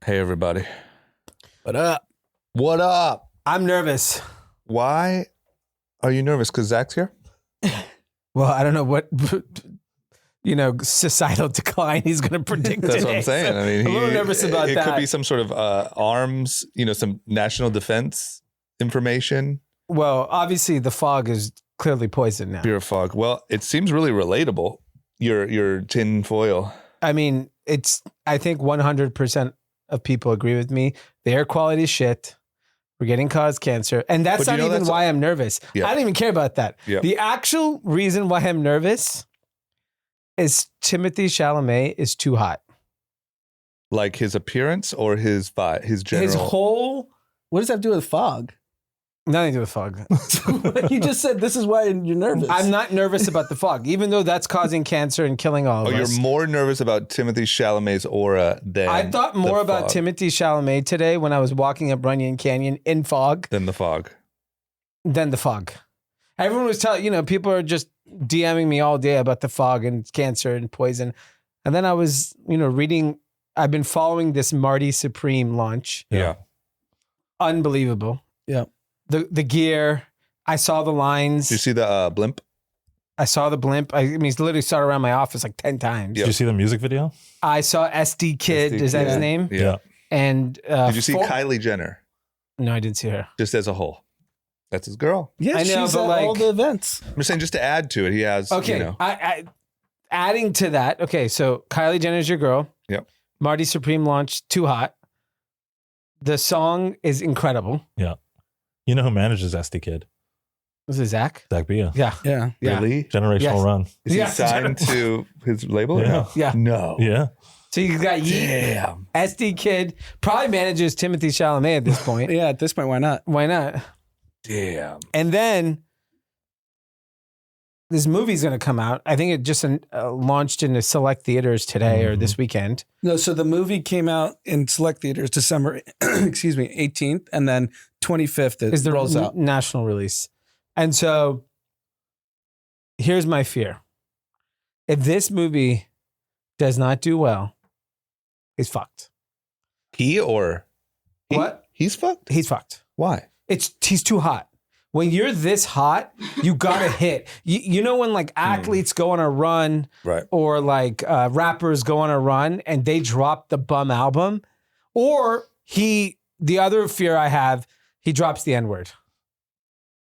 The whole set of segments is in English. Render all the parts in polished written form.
Hey, everybody. What up? What up? I'm nervous. Why are you nervous? Because Zach's here? Well, I don't know what, societal decline he's going to predict That's today. what I'm saying. So I mean, I'm a little nervous about it that. It could be some sort of arms, some national defense information. Well, obviously the fog is clearly poison now. Beer fog. Well, it seems really relatable, your tin foil. I mean, I think 100% of people agree with me. The air quality is shit. We're getting caused cancer. And that's not even why I'm nervous. Yeah. I don't even care about that. Yeah. The actual reason why I'm nervous is Timothée Chalamet is too hot. Like his appearance or his general? His whole... What does that have to do with fog? Nothing to do with fog. You just said this is why you're nervous. I'm not nervous about the fog, even though that's causing cancer and killing all of us. You're more nervous about Timothée Chalamet's aura than I thought more about fog. Timothée Chalamet today when I was walking up Runyon Canyon in fog Than the fog. than the fog. Everyone was telling, people are just DMing me all day about the fog and cancer and poison. And then I was, reading, I've been following this Marty Supreme launch. Yeah. Unbelievable. Yeah. The gear, I saw the lines. Did you see the blimp? I saw the blimp. He's literally started around my office like 10 times. Yep. Did you see the music video? I saw SD Kid. SD Is that Kid. his name? Yeah. And Did you see Kylie Jenner? No, I didn't see her. Just as a whole. That's his girl. Yeah, I know, she's but at all the events. I'm just saying, just to add to it, he has, Okay. I adding to that. Okay, so Kylie Jenner's your girl. Yep. Marty Supreme launched Too Hot. The song is incredible. Yeah. You know who manages SD Kid? Was it Zach? Zach Bia. Yeah. Yeah. Yeah. Really? Generational Yes. run. Is he Yes, signed to his label? Yeah. Or no? Yeah. No. Yeah. So you got Damn. SD Kid. Probably manages Timothée Chalamet at this point. Yeah, at this point, why not? Why not? Damn. And then this movie's going to come out. I think it just launched into select theaters today or this weekend. No, so the movie came out in select theaters December, 18th, and then 25th it Is the rolls out. national release. And so here's my fear. If this movie does not do well, he's fucked. He or he? What? He's fucked? He's fucked. Why? He's too hot. When you're this hot, you gotta hit. You know when like athletes go on a run, Right. or like rappers go on a run and they drop the bum album, or the other fear I have, he drops the N-word.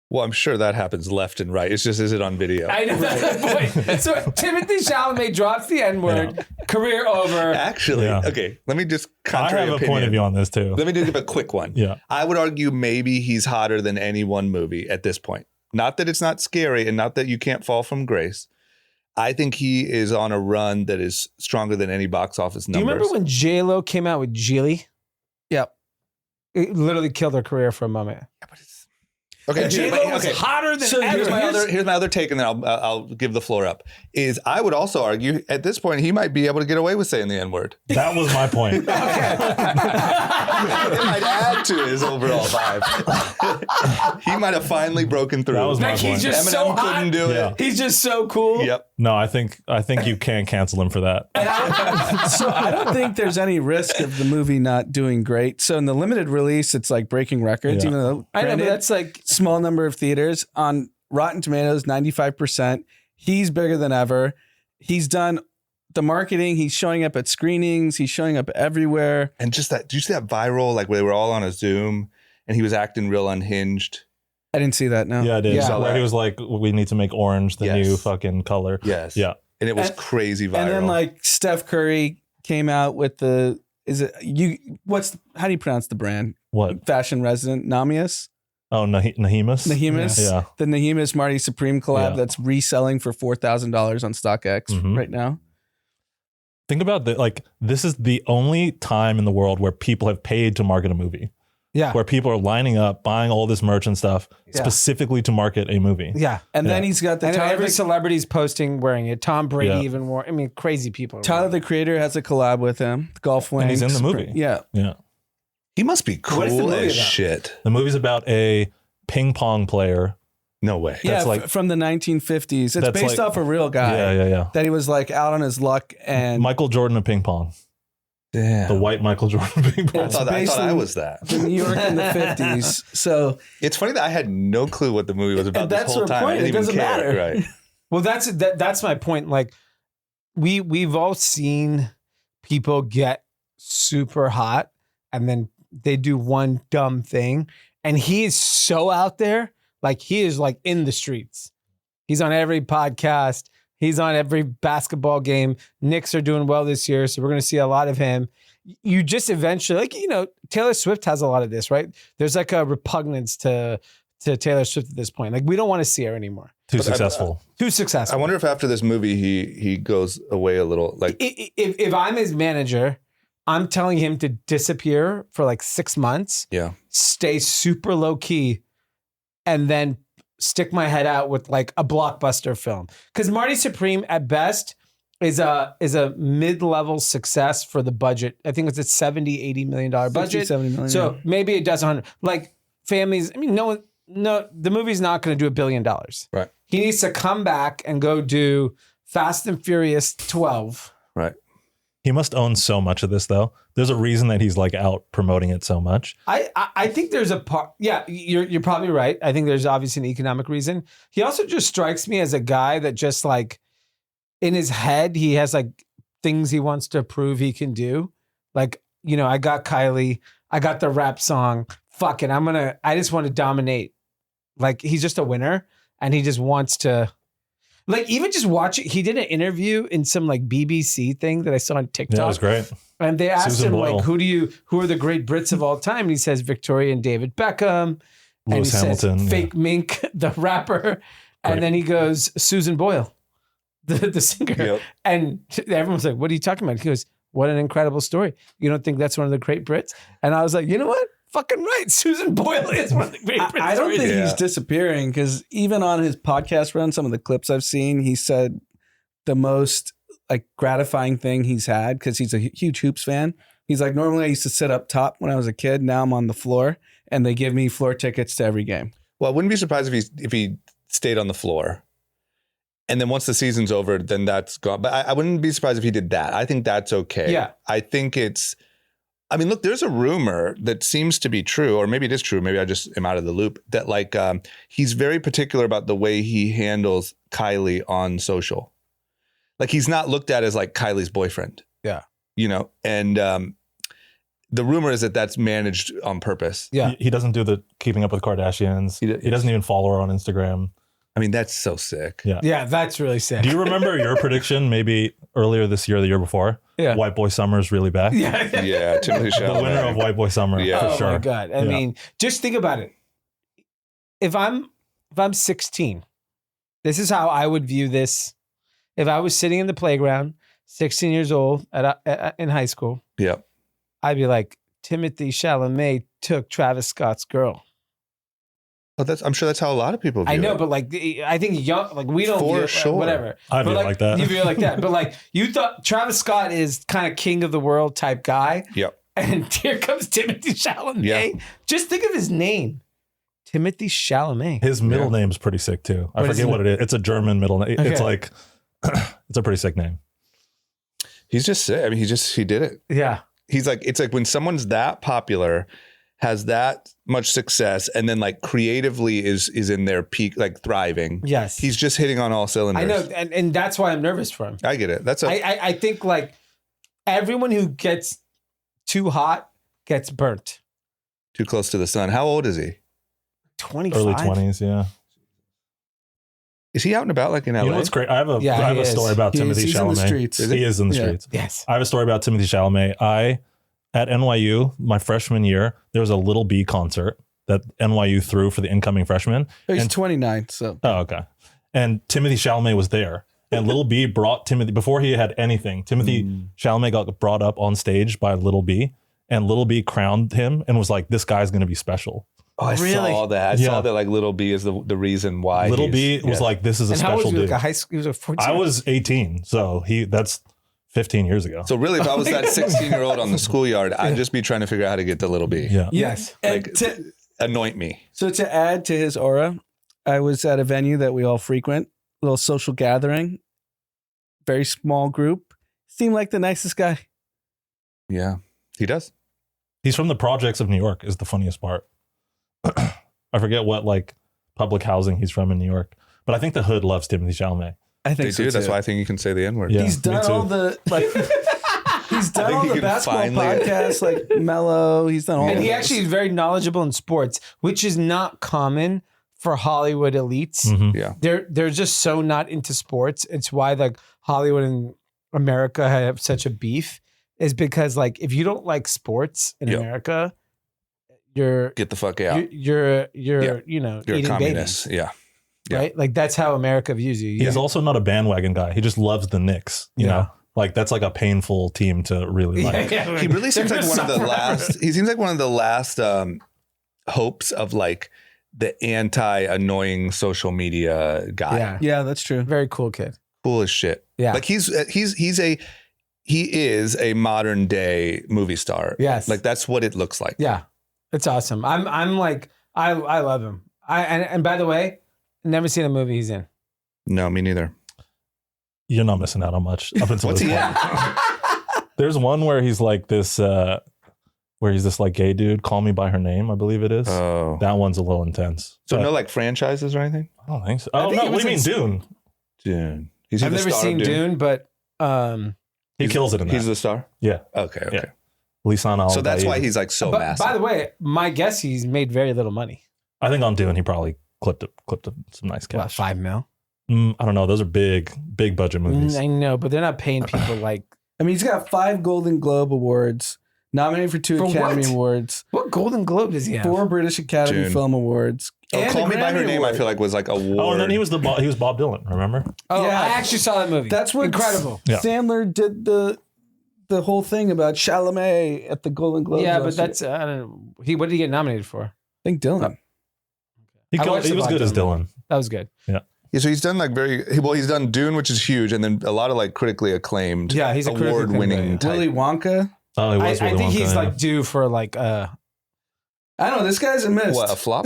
Well, I'm sure that happens left and right. It's just, is it on video? I know that's the point. So Timothée Chalamet drops the N-word, career over. Actually, Yeah. okay, let me just I contrary have a opinion. point of view on this too. Let me do a quick one. Yeah. I would argue maybe he's hotter than any one movie at this point. Not that it's not scary and not that you can't fall from grace. I think he is on a run that is stronger than any box office Do numbers. you remember when J-Lo came out with Geely? Yep. It literally killed her career for a moment. Okay, J-Lo was hotter than ever. Here's my other take, and then I'll give the floor up. Is I would also argue at this point he might be able to get away with saying the N-word. That was my point. It might add to his overall vibe. He might have finally broken through. That was my Like he's point. just Eminem so hot. couldn't do Yeah. it. He's just so cool. Yep. No, I think you can cancel him for that. So I don't think there's any risk of the movie not doing great. So in the limited release, it's like breaking records, Yeah. even though I know, but granted, that's like small number of theaters. On Rotten Tomatoes, 95%. He's bigger than ever. He's done the marketing. He's showing up at screenings. He's showing up everywhere. And just that, did you see that viral, like where they were all on a Zoom and he was acting real unhinged? I didn't see that, no. Yeah, it is. Yeah. Where he was like, we need to make orange the Yes. new fucking color. Yes. Yeah. And it was And- crazy viral. And then like Steph Curry came out with how do you pronounce the brand? What? Fashion resident, Namias? Oh, Nahimus? Nahimus? Yeah. The Nahimus Marty Supreme collab Yeah. that's reselling for $4,000 on StockX Mhm. right now. Think about that. Like, this is the only time in the world where people have paid to market a movie. yeah. Where people are lining up, buying all this merch and stuff Yeah. specifically to market a movie. Yeah. And then Yeah. he's got the And Tyler, every the, celebrity's posting wearing it. Tom Brady Yeah. even wore. I mean, crazy people. are Tyler wearing the Creator has a collab with him. The Golf Wing. And he's in the movie. Yeah. Yeah. he must be What is the cool movie as about? shit. The movie's about a ping pong player. No way. Yeah, That's like- from the 1950s. It's That's based like- off a real guy Yeah. that he was like out on his luck and Michael Jordan of ping pong. Damn. The white Michael Jordan being I brought thought basically I was that. The New York in the 50s. So It's funny that I had no clue what the movie was about And this that's whole her time. point. I didn't It even doesn't care. matter. Right. Well, that's my point. Like we've all seen people get super hot and then they do one dumb thing, and he is so out there. Like he is like in the streets. He's on every podcast. He's on every basketball game. Knicks are doing well this year, so we're going to see a lot of him. You just eventually, like, you know, Taylor Swift has a lot of this, right? There's like a repugnance to Taylor Swift at this point. Like we don't want to see her anymore. too successful. Too successful. I wonder if after this movie he goes away a little. Like If I'm his manager, I'm telling him to disappear for like 6 months, yeah. stay super low key, and then stick my head out with like a blockbuster film. Because Marty Supreme at best is a mid-level success for the budget. I think it's a $70-80 million budget. 70 million. So maybe it does 100. Like families, I mean, no, the movie's not going to do $1 billion. Right. He needs to come back and go do Fast and Furious 12. Right. He must own so much of this, though. There's a reason that he's like out promoting it so much. I think there's a part. Yeah, you're probably right. I think there's obviously an economic reason. He also just strikes me as a guy that just like in his head he has like things he wants to prove he can do. Like, you know, I got Kylie, I got the rap song. Fuck it, I just want to dominate. Like he's just a winner, and he just wants to. Like even just watch it. He did an interview in some like BBC thing that I saw on TikTok. Yeah, it was great. And they asked Susan him Boyle. like, who are the great Brits of all time? And he says Victoria and David Beckham. And Lewis he Hamilton. says Fake Mink, the rapper. Great. And then he goes Susan Boyle, the singer. Yep. And everyone's like, what are you talking about? He goes, what an incredible story. You don't think that's one of the great Brits? And I was like, you know what? Fucking right. Susan Boyle is one of the great Brits. I don't think Yeah. he's disappearing because even on his podcast run, some of the clips I've seen, he said the most like gratifying thing he's had because he's a huge hoops fan. He's like, normally I used to sit up top when I was a kid. Now I'm on the floor and they give me floor tickets to every game. Well, I wouldn't be surprised if he stayed on the floor. And then once the season's over, then that's gone. But I wouldn't be surprised if he did that. I think that's okay. Yeah. I think I mean, look, there's a rumor that seems to be true, or maybe it is true. Maybe I just am out of the loop, that like he's very particular about the way he handles Kylie on social. Like he's not looked at as like Kylie's boyfriend. Yeah. You know, and the rumor is that that's managed on purpose. Yeah. He doesn't do the keeping up with Kardashians. He doesn't even follow her on Instagram. I mean, that's so sick. Yeah. Yeah, that's really sick. Do you remember your prediction maybe earlier this year or the year before? Yeah. White Boy Summer is really back. Yeah. Yeah, Timothy The Chalamet. winner of White Boy Summer, Yeah. for Oh sure. my God. I Yeah. mean, just think about it. If I'm 16, this is how I would view this. If I was sitting in the playground, 16 years old in high school, Yeah. I'd be like, Timothy Chalamet took Travis Scott's girl. Oh, I'm sure that's how a lot of people view I know, it. but like, I think young, like we don't For view it, sure. whatever. I But view it like that. You view it like that. But like, you thought Travis Scott is kind of king of the world type guy. Yep. And here comes Timothy Chalamet. Yeah. Just think of his name. Timothy Chalamet. His middle name's pretty sick too. I What is forget it? what it is. It's a German middle name. It's Okay. like, it's a pretty sick name. He's just sick. I mean, he did it. Yeah. He's like, it's like when someone's that popular, has that much success, and then like creatively is in their peak, like thriving. Yes. He's just hitting on all cylinders. I know. And that's why I'm nervous for him. I get it. I think like everyone who gets too hot gets burnt. too close to the sun. How old is he? 25. Early 20s, yeah. Is he out and about like in LA? You know what's great? I have a Yeah, he is. story about Timothy He's in the Chalamet. streets. Is He is in the Yeah. streets. Yes. I have a story about Timothy Chalamet. At NYU, my freshman year, there was a Little B concert that NYU threw for the incoming freshmen. He's And- 29, so Oh, okay. And Timothy Chalamet was there. And Little B brought Timothy, before he had anything, Timothy Chalamet got brought up on stage by Little B. And Little B crowned him and was like, this guy's going to be special. Oh, I Really? saw that. I Yeah. saw that like Little B is the reason why. Little B was yeah. like, this is a And how old special was he? dude. Like a high school? He was a 14. I was 18. So that's 15 years ago. So really, if I was that 16-year-old on the schoolyard, I'd just be trying to figure out how to get to Little B. Yeah. Yes. And Like, anoint me. so to add to his aura, I was at a venue that we all frequent, little social gathering, very small group. Seemed like the nicest guy. Yeah, he does. He's from the projects of New York is the funniest part. I forget what like public housing he's from in New York, but I think the hood loves Timothée Chalamet. I think They so do. too. That's why I think you can say the N-word. Yeah, He's me done too. all the like. He's done think all he the can basketball finally- podcasts like Mello. He's done all. And of he those. actually is very knowledgeable in sports, which is not common for Hollywood elites. Mhm. Yeah. They're just so not into sports. It's why like Hollywood and America have such a beef, is because like if you don't like sports in Yep. America, you're Get the fuck out. you're Yeah. you know You're a eating communist. babies, Yeah. Yeah. right? Like that's how America views you. He's also not a bandwagon guy. He just loves the Knicks. You know, like that's like a painful team to really like. He really seems like one of the last. He seems like one of the last hopes of like the anti-annoying social media guy. Yeah. Yeah, that's true. Very cool kid. Cool as shit. Yeah. Like he is a modern day movie star. Yes. Like that's what it looks like. Yeah. It's awesome. I'm like I love him. And by the way, never seen a movie he's in. No, me neither. You're not missing out on much up until What's this he point. in? There's one where he's like this, where he's this like gay dude. Call Me by Her Name, I believe it is. Oh. That one's a little intense. So But no like franchises or anything? I don't think so. I Oh think no, it what do you was mean, in- Dune? Dune. Is he I've the never star of seen Dune, but He kills it in that. He's the star? Yeah. Okay. Yeah. Lisan Al. So that's why he's like so but massive. by the way, my guess he's made very little money. I think on Dune he probably clipped some nice About cash. $5 million. I don't know. Those are big budget movies. I know, but they're not paying people like. I mean, he's got 5 Golden Globe Awards, nominated for 2 For Academy what? Awards, What Golden Globe does he have? 4 British Academy Dune. Film Awards. Oh, and Call a Me by Her Grammy Name, Award. I feel like was like a war. Oh, and then he was Bob Dylan. Remember? Oh, Yeah. I actually saw that movie. That's what incredible. Yeah. Sandler did the whole thing about Chalamet at the Golden Globes. Yeah, last but that's I don't know. What did he get nominated for? year. I think Dylan. He I watched was the good as Bob Dylan. That was good. Yeah, so he's done like he's done Dune, which is huge, and then a lot of like critically acclaimed, Yeah, he's a critically acclaimed award-winning guy, Willy type. Wonka. Oh, he I was. Willy think Wonka, he's yeah. like due for like I don't know. This guy's a miss. What, a flop?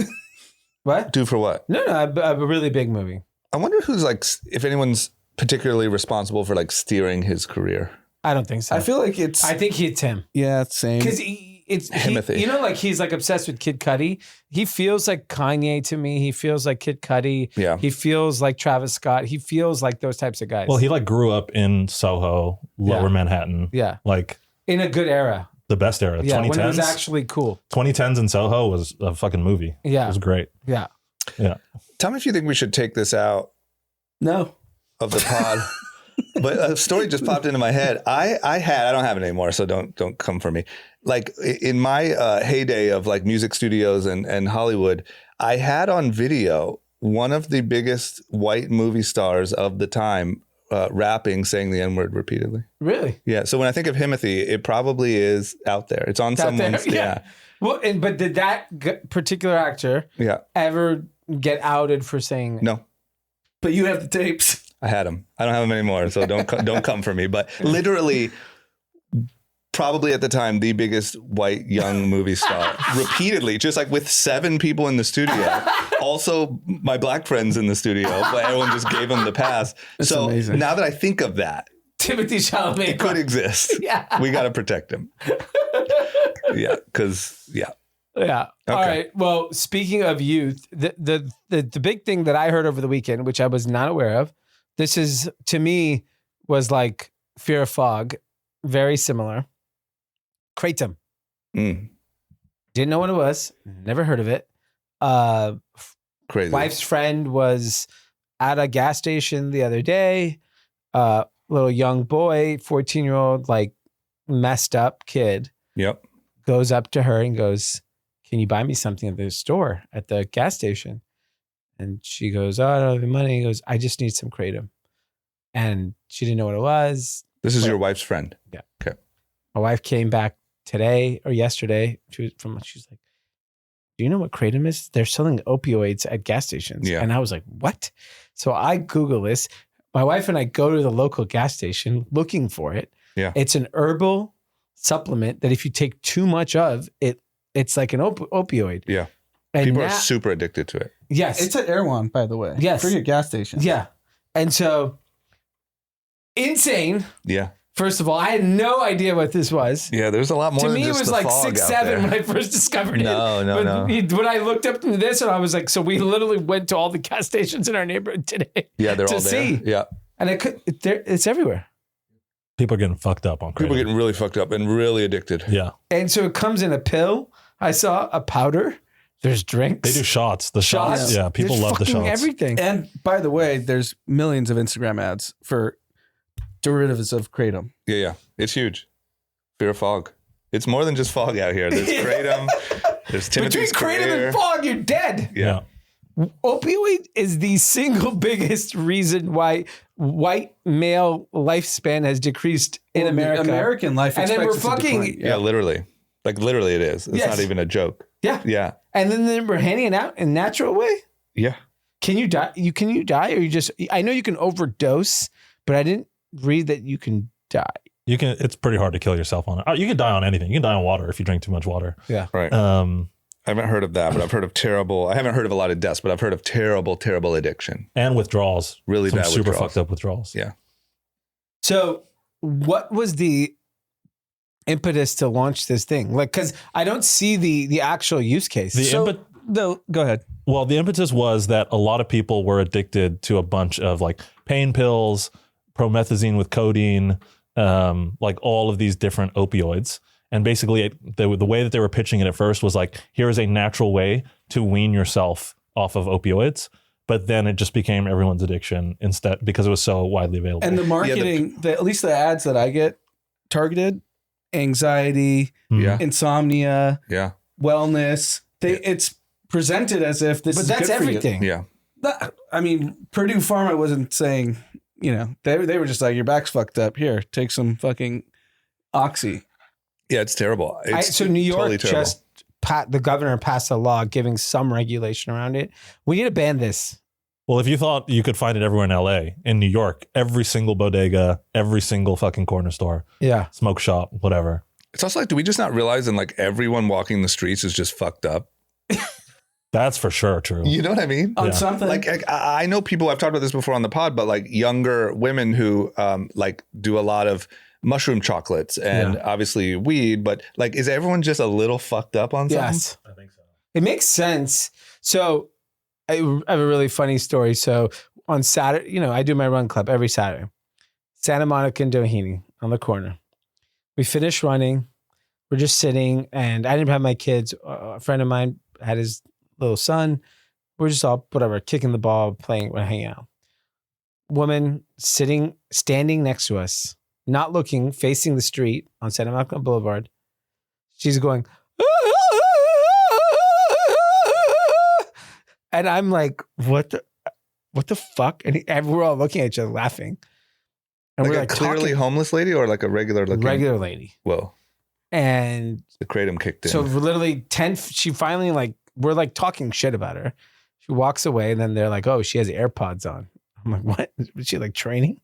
what? Due for what? No, a really big movie. I wonder who's like, if anyone's particularly responsible for like steering his career. I don't think so. I feel like it's. I think it's him yeah, same. because Timothy. you know, like he's like obsessed with Kid Cudi. He feels like Kanye to me. He feels like Kid Cudi. Yeah. He feels like Travis Scott. He feels like those types of guys. Well, he like grew up in Soho, Lower Yeah. Manhattan. yeah, Like in a good era. the best era. Yeah, when it 2010s. was actually cool. 2010s in Soho was a fucking movie. Yeah. It was great. Yeah. Tell me if you think we should take this out no. of the pod. But a story just popped into my head. I don't have it anymore, so don't come for me. Like in my heyday of like music studios and Hollywood, I had on video one of the biggest white movie stars of the time rapping, saying the N-word repeatedly. Really? Yeah. So when I think of Timothy, it probably is out there. It's on Out there, someone's. yeah. Well, but did that particular actor Yeah. ever get outed for saying? No. But you have the tapes. I had him. I don't have him anymore, so don't come for me. But literally, probably at the time, the biggest white young movie star, repeatedly, just like with 7 people in the studio. Also, my black friends in the studio, but everyone just gave him the pass. That's so amazing. now that I think of that, Timothée Chalamet it could exist. Yeah. We got to protect him. Yeah, because Yeah. Okay. All right. Well, speaking of youth, the big thing that I heard over the weekend, which I was not aware of, this is to me was like Fear of Fog, very similar. Kratom. Mm, Didn't know what it was. Never heard of it. crazy. Wife's friend was at a gas station the other day. Little young boy, 14-year-old, like messed up kid, Yep. goes up to her and goes, "Can you buy me something at the store at the gas station?" And she goes, "Oh, I don't have any money." He goes, "I just need some kratom." And she didn't know what it was. This is But- your wife's friend. My wife came back today or yesterday. She's like, "Do you know what kratom is? They're selling opioids at gas stations." Yeah. And I was like, "What?" So I Google this. My wife and I go to the local gas station looking for it. Yeah. It's an herbal supplement that if you take too much of it, it's like an opioid. Yeah. And People now- are super addicted to it. yes. It's at Erewhon, by the way. Yes. For your gas station. Yeah. And so insane. Yeah. First of all, I had no idea what this was. Yeah, there's a lot more To than me, it just was the like fog 6, out 7 there. when I first discovered it. No. When I looked up into this, and I was like, so we literally went to all the gas stations in our neighborhood today. Yeah, they're to all there. see. Yeah. And it's everywhere. People are getting fucked up on Kratom. People are getting really fucked up and really addicted. Yeah. And so it comes in a pill. I saw a powder. There's drinks. They do shots. The shots. Yeah. People There's love the fucking shots. everything. And by the way, there's millions of Instagram ads for derivatives of kratom. Yeah. It's huge. Fear of fog. It's more than just fog out here. There's kratom. There's Between Timothy's kratom career. and fog, you're dead. Yeah. Opioid is the single biggest reason why white male lifespan has decreased in Well, America. American life And then we're expectancy fucking- declined. Yeah, literally. Like literally it is. It's Yes. not even a joke. Yeah. Yeah. And then we're handing it out in a natural way. Yeah. Can you die? Can you die, or you just? I know you can overdose, but I didn't read that you can die. You can. It's pretty hard to kill yourself on it. You can die on anything. You can die on water if you drink too much water. Right. I haven't heard of that, but I've heard of I haven't heard of a lot of deaths, but I've heard of terrible addiction. And withdrawals. Really Some bad super withdrawals. fucked up withdrawals. Yeah. So, what was the impetus to launch this thing? Like, because I don't see the actual use case. No, go ahead. Well, the impetus was that a lot of people were addicted to a bunch of like pain pills, promethazine with codeine, like all of these different opioids. And basically, the way that they were pitching it at first was like, here is a natural way to wean yourself off of opioids. But then it just became everyone's addiction instead because it was so widely available. And the marketing, at least the ads that I get targeted, anxiety, Yeah. insomnia, Yeah. wellness. It's presented as if this but is that's good for you. everything. Yeah. I mean, Purdue Pharma wasn't saying, they were just like, your back's fucked up. Here, take some fucking Oxy. Yeah, it's terrible. It's So New York totally terrible. just the governor passed a law giving some regulation around it. We need to ban this. Well, if you thought you could find it everywhere in LA, in New York, every single bodega, every single fucking corner store, Yeah. smoke shop, whatever. It's also like, do we just not realize that like everyone walking the streets is just fucked up? That's for sure true. You know what I mean? On Yeah. something. Like I know people, I've talked about this before on the pod, but like younger women who like do a lot of mushroom chocolates and obviously weed, but like, is everyone just a little fucked up on something? Yes. I think so. It makes sense. So I have a really funny story. So on Saturday, I do my run club every Saturday. Santa Monica and Doheny on the corner. We finish running. We're just sitting, and I didn't have my kids. A friend of mine had his little son. We're just all whatever, kicking the ball, playing, we're hanging out. Woman standing next to us, not looking, facing the street on Santa Monica Boulevard. She's going, and I'm like, what the fuck? And we're all looking at each other laughing. And Like we're a like clearly talking, homeless lady or like a regular looking? regular lady. Whoa. And The kratom kicked in. so we're literally she finally we're like talking shit about her. She walks away and then they're like, oh, she has AirPods on. I'm like, what? Was she like training?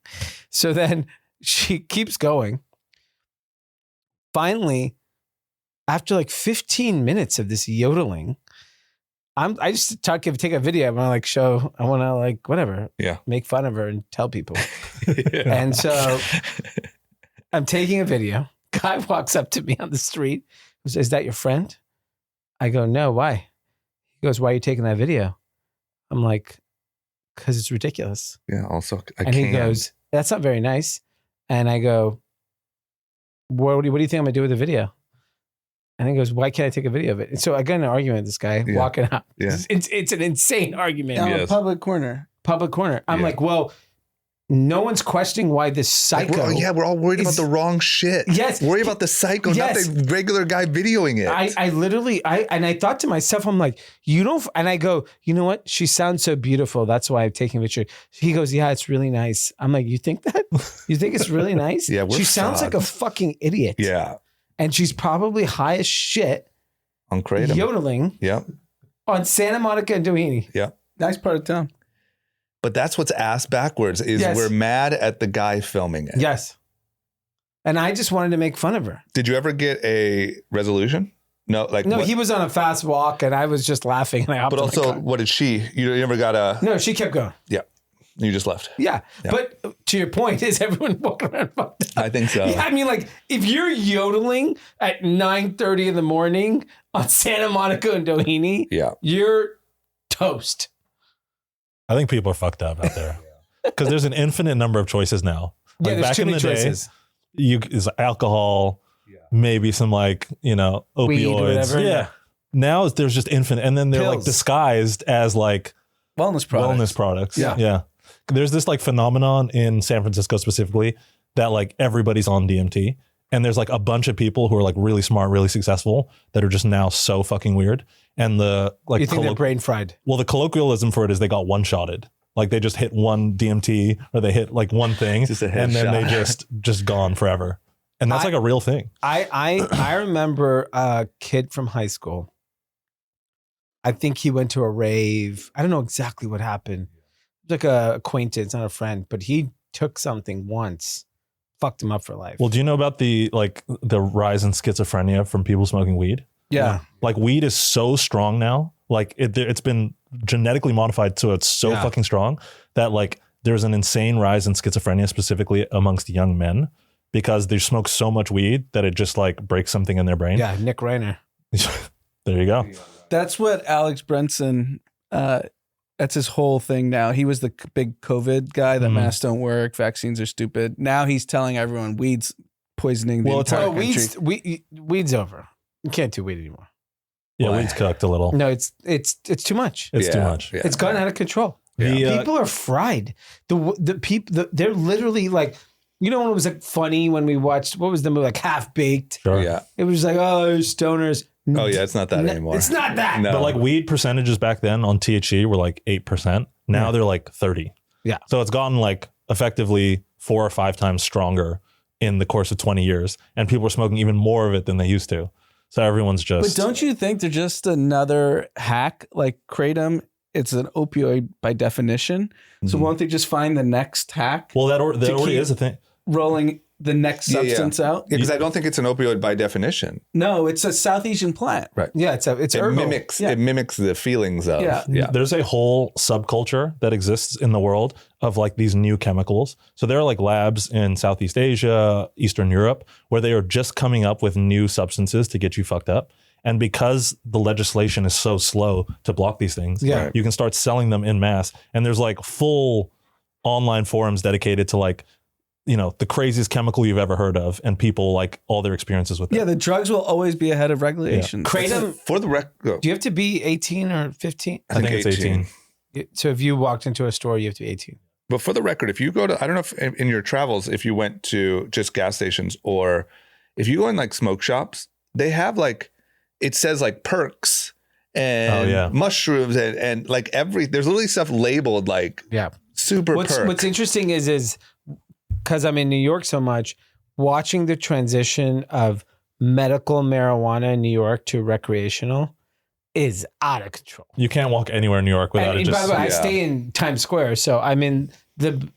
So then she keeps going. Finally, after like 15 minutes of this yodeling, I just take a video. I want to whatever. Yeah. Make fun of her and tell people. Yeah. And so I'm taking a video. Guy walks up to me on the street. He says, is that your friend? I go, no, why? He goes, why are you taking that video? I'm like, because it's ridiculous. Yeah. Also, And he goes, that's not very nice. And I go, what do you think I'm going to do with the video? And he goes, why can't I take a video of it? And so I got in an argument with this guy Yeah. walking out. Yeah. It's an insane argument. On Yes. a public corner. Public corner. I'm Yeah. like, well, no one's questioning why this psycho. We're all worried about is- the wrong shit. Yes. Worry about the psycho, Yes. not the regular guy videoing it. I literally thought to myself, I'm like, you don't, and I go, you know what? She sounds so beautiful. That's why I'm taking a picture. He goes, yeah, it's really nice. I'm like, you think that? You think it's really nice? Yeah, we're she sounds like a fucked. fucking idiot. Yeah. And she's probably high as shit, On kratom. yodeling Yeah. on Santa Monica and Doheny. Yeah. Nice part of town. But that's what's ass backwards is Yes. we're mad at the guy filming it. Yes. And I just wanted to make fun of her. Did you ever get a resolution? No, like No, what- he was on a fast walk and I was just laughing. And I hopped but in my also, car. what did she? You never got a? No, she kept going. Yeah. You just left. Yeah. Yeah. But to your point, is everyone walking around fucked up? I think so. Yeah, I mean, like, if you're yodeling at 9:30 in the morning on Santa Monica and Doheny, Yeah. you're toast. I think people are fucked up out there because there's an infinite number of choices now. Yeah, Like there's back too in many the day, choices. is alcohol, maybe some like, Weed, opioids. whatever. Yeah. Now there's just infinite. And then they're like Pills. disguised as like Wellness products. wellness products. Yeah. Yeah. There's this like phenomenon in San Francisco specifically that like everybody's on DMT. And there's like a bunch of people who are like really smart, really successful that are just now so fucking weird. And the like, You think they're brain fried? well, the colloquialism for it is they got one shotted. Like they just hit one DMT or they hit like one thing Just a and then they headshot. just gone forever. And that's like a real thing. I remember a kid from high school. I think he went to a rave. I don't know exactly what happened. It was like a acquaintance, not a friend, but he took something once, fucked him up for life. Well, do you know about the rise in schizophrenia from people smoking weed? Yeah. Like weed is so strong now. Like it's been genetically modified so it's so Yeah. fucking strong that like there's an insane rise in schizophrenia specifically amongst young men because they smoke so much weed that it just like breaks something in their brain. Yeah, Nick Reiner. There you go. That's what Alex Brenson, that's his whole thing now. He was the big COVID guy that Mhm. masks don't work, vaccines are stupid. Now he's telling everyone weed's poisoning the Well, it's entire Oh, country. weed's over. You can't do weed anymore. Yeah, Why? weed's cooked a little. No, it's too much. It's too Yeah, much. yeah. It's gotten out of control. The, People are fried. The people, they're literally like, you know, when it was like funny when we watched, what was the movie, like Half Baked? Sure. Yeah. It was like, oh, stoners. Oh yeah, it's not that anymore. It's not that. No. But like weed percentages back then on THC were like 8%. Now Yeah. they're like 30. Yeah. So it's gotten like effectively 4 or 5 times stronger in the course of 20 years. And people are smoking even more of it than they used to. So everyone's just. But don't you think they're just another hack? Like Kratom, it's an opioid by definition. So Mhm. won't they just find the next hack? Well, that already keep- is a thing. Rolling the next Yeah, yeah. substance out? Yeah, because I don't think it's an opioid by definition. No, it's a South Asian plant. Yeah, it's It herbal. mimics Yeah. it mimics the feelings of Yeah. There's a whole subculture that exists in the world of like these new chemicals. So there are like labs in Southeast Asia, Eastern Europe, where they are just coming up with new substances to get you fucked up. And because the legislation is so slow to block these things, Yeah. you can start selling them in mass. And there's like full online forums dedicated to like, you know, the craziest chemical you've ever heard of and people like all their experiences with it. Yeah, the drugs will always be ahead of regulations. Kratom, For the record, do you have to be 18 or 15? I think it's 18. So if you walked into a store, you have to be 18. But for the record, if you go to, I don't know if in your travels, if you went to just gas stations or if you go in like smoke shops, they have like, it says like perks and Oh, yeah. mushrooms and like there's literally stuff labeled like Yeah. super perk. What's interesting is because I'm in New York so much, watching the transition of medical marijuana in New York to recreational is out of control. You can't walk anywhere in New York without And it by just. the way, I yeah. stay in Times Square, so I'm in the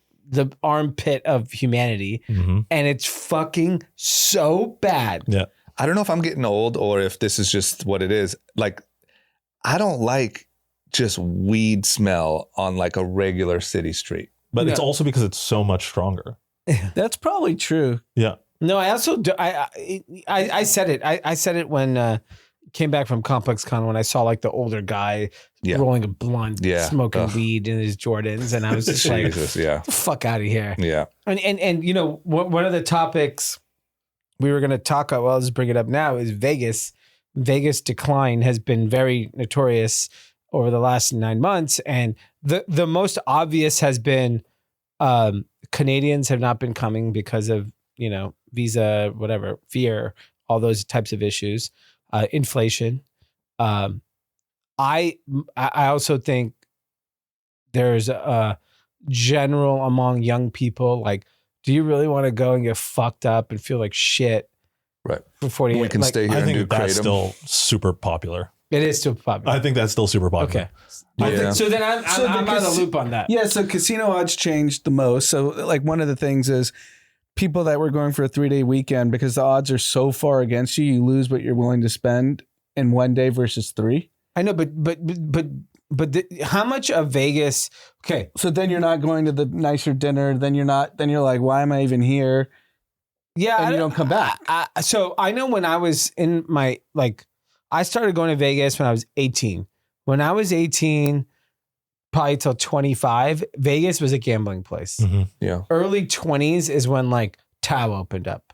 armpit of humanity, Mhm. and it's fucking so bad. Yeah. I don't know if I'm getting old or if this is just what it is. Like, I don't like just weed smell on like a regular city street. But it's No. also because it's so much stronger. That's probably true. Yeah. No, I also do. I said it. I said it when came back from Complex Con when I saw like the older guy Yeah. rolling a blunt, Yeah. smoking Ugh. weed in his Jordans, and I was just like, Jesus, yeah. "Get the fuck out of here." Yeah. And you know, one of the topics we were going to talk about, well, I'll just bring it up now, is Vegas. Vegas decline has been very notorious over the last 9 months, and the most obvious has been Canadians have not been coming because of, you know, visa, whatever, fear, all those types of issues, inflation. I also think there's a general among young people, like, do you really want to go and get fucked up and feel like shit? Right. For 40 We years? can Like, stay here I and do think that's kratom. still super popular. It is still popular. I think that's still super popular. Okay. I Yeah. think, so then I'm So out of because- the loop on that. Yeah, so casino odds changed the most. So like one of the things is people that were going for a 3-day weekend, because the odds are so far against you, you lose what you're willing to spend in one day versus 3. I know, but how much of Vegas? Okay, So then you're not going to the nicer dinner. Then you're like, why am I even here? yeah, And you don't come back. So I know when I was in my I started going to Vegas when I was 18. When I was 18, probably till 25, Vegas was a gambling place. Yeah. Early 20s is when like Tao opened up.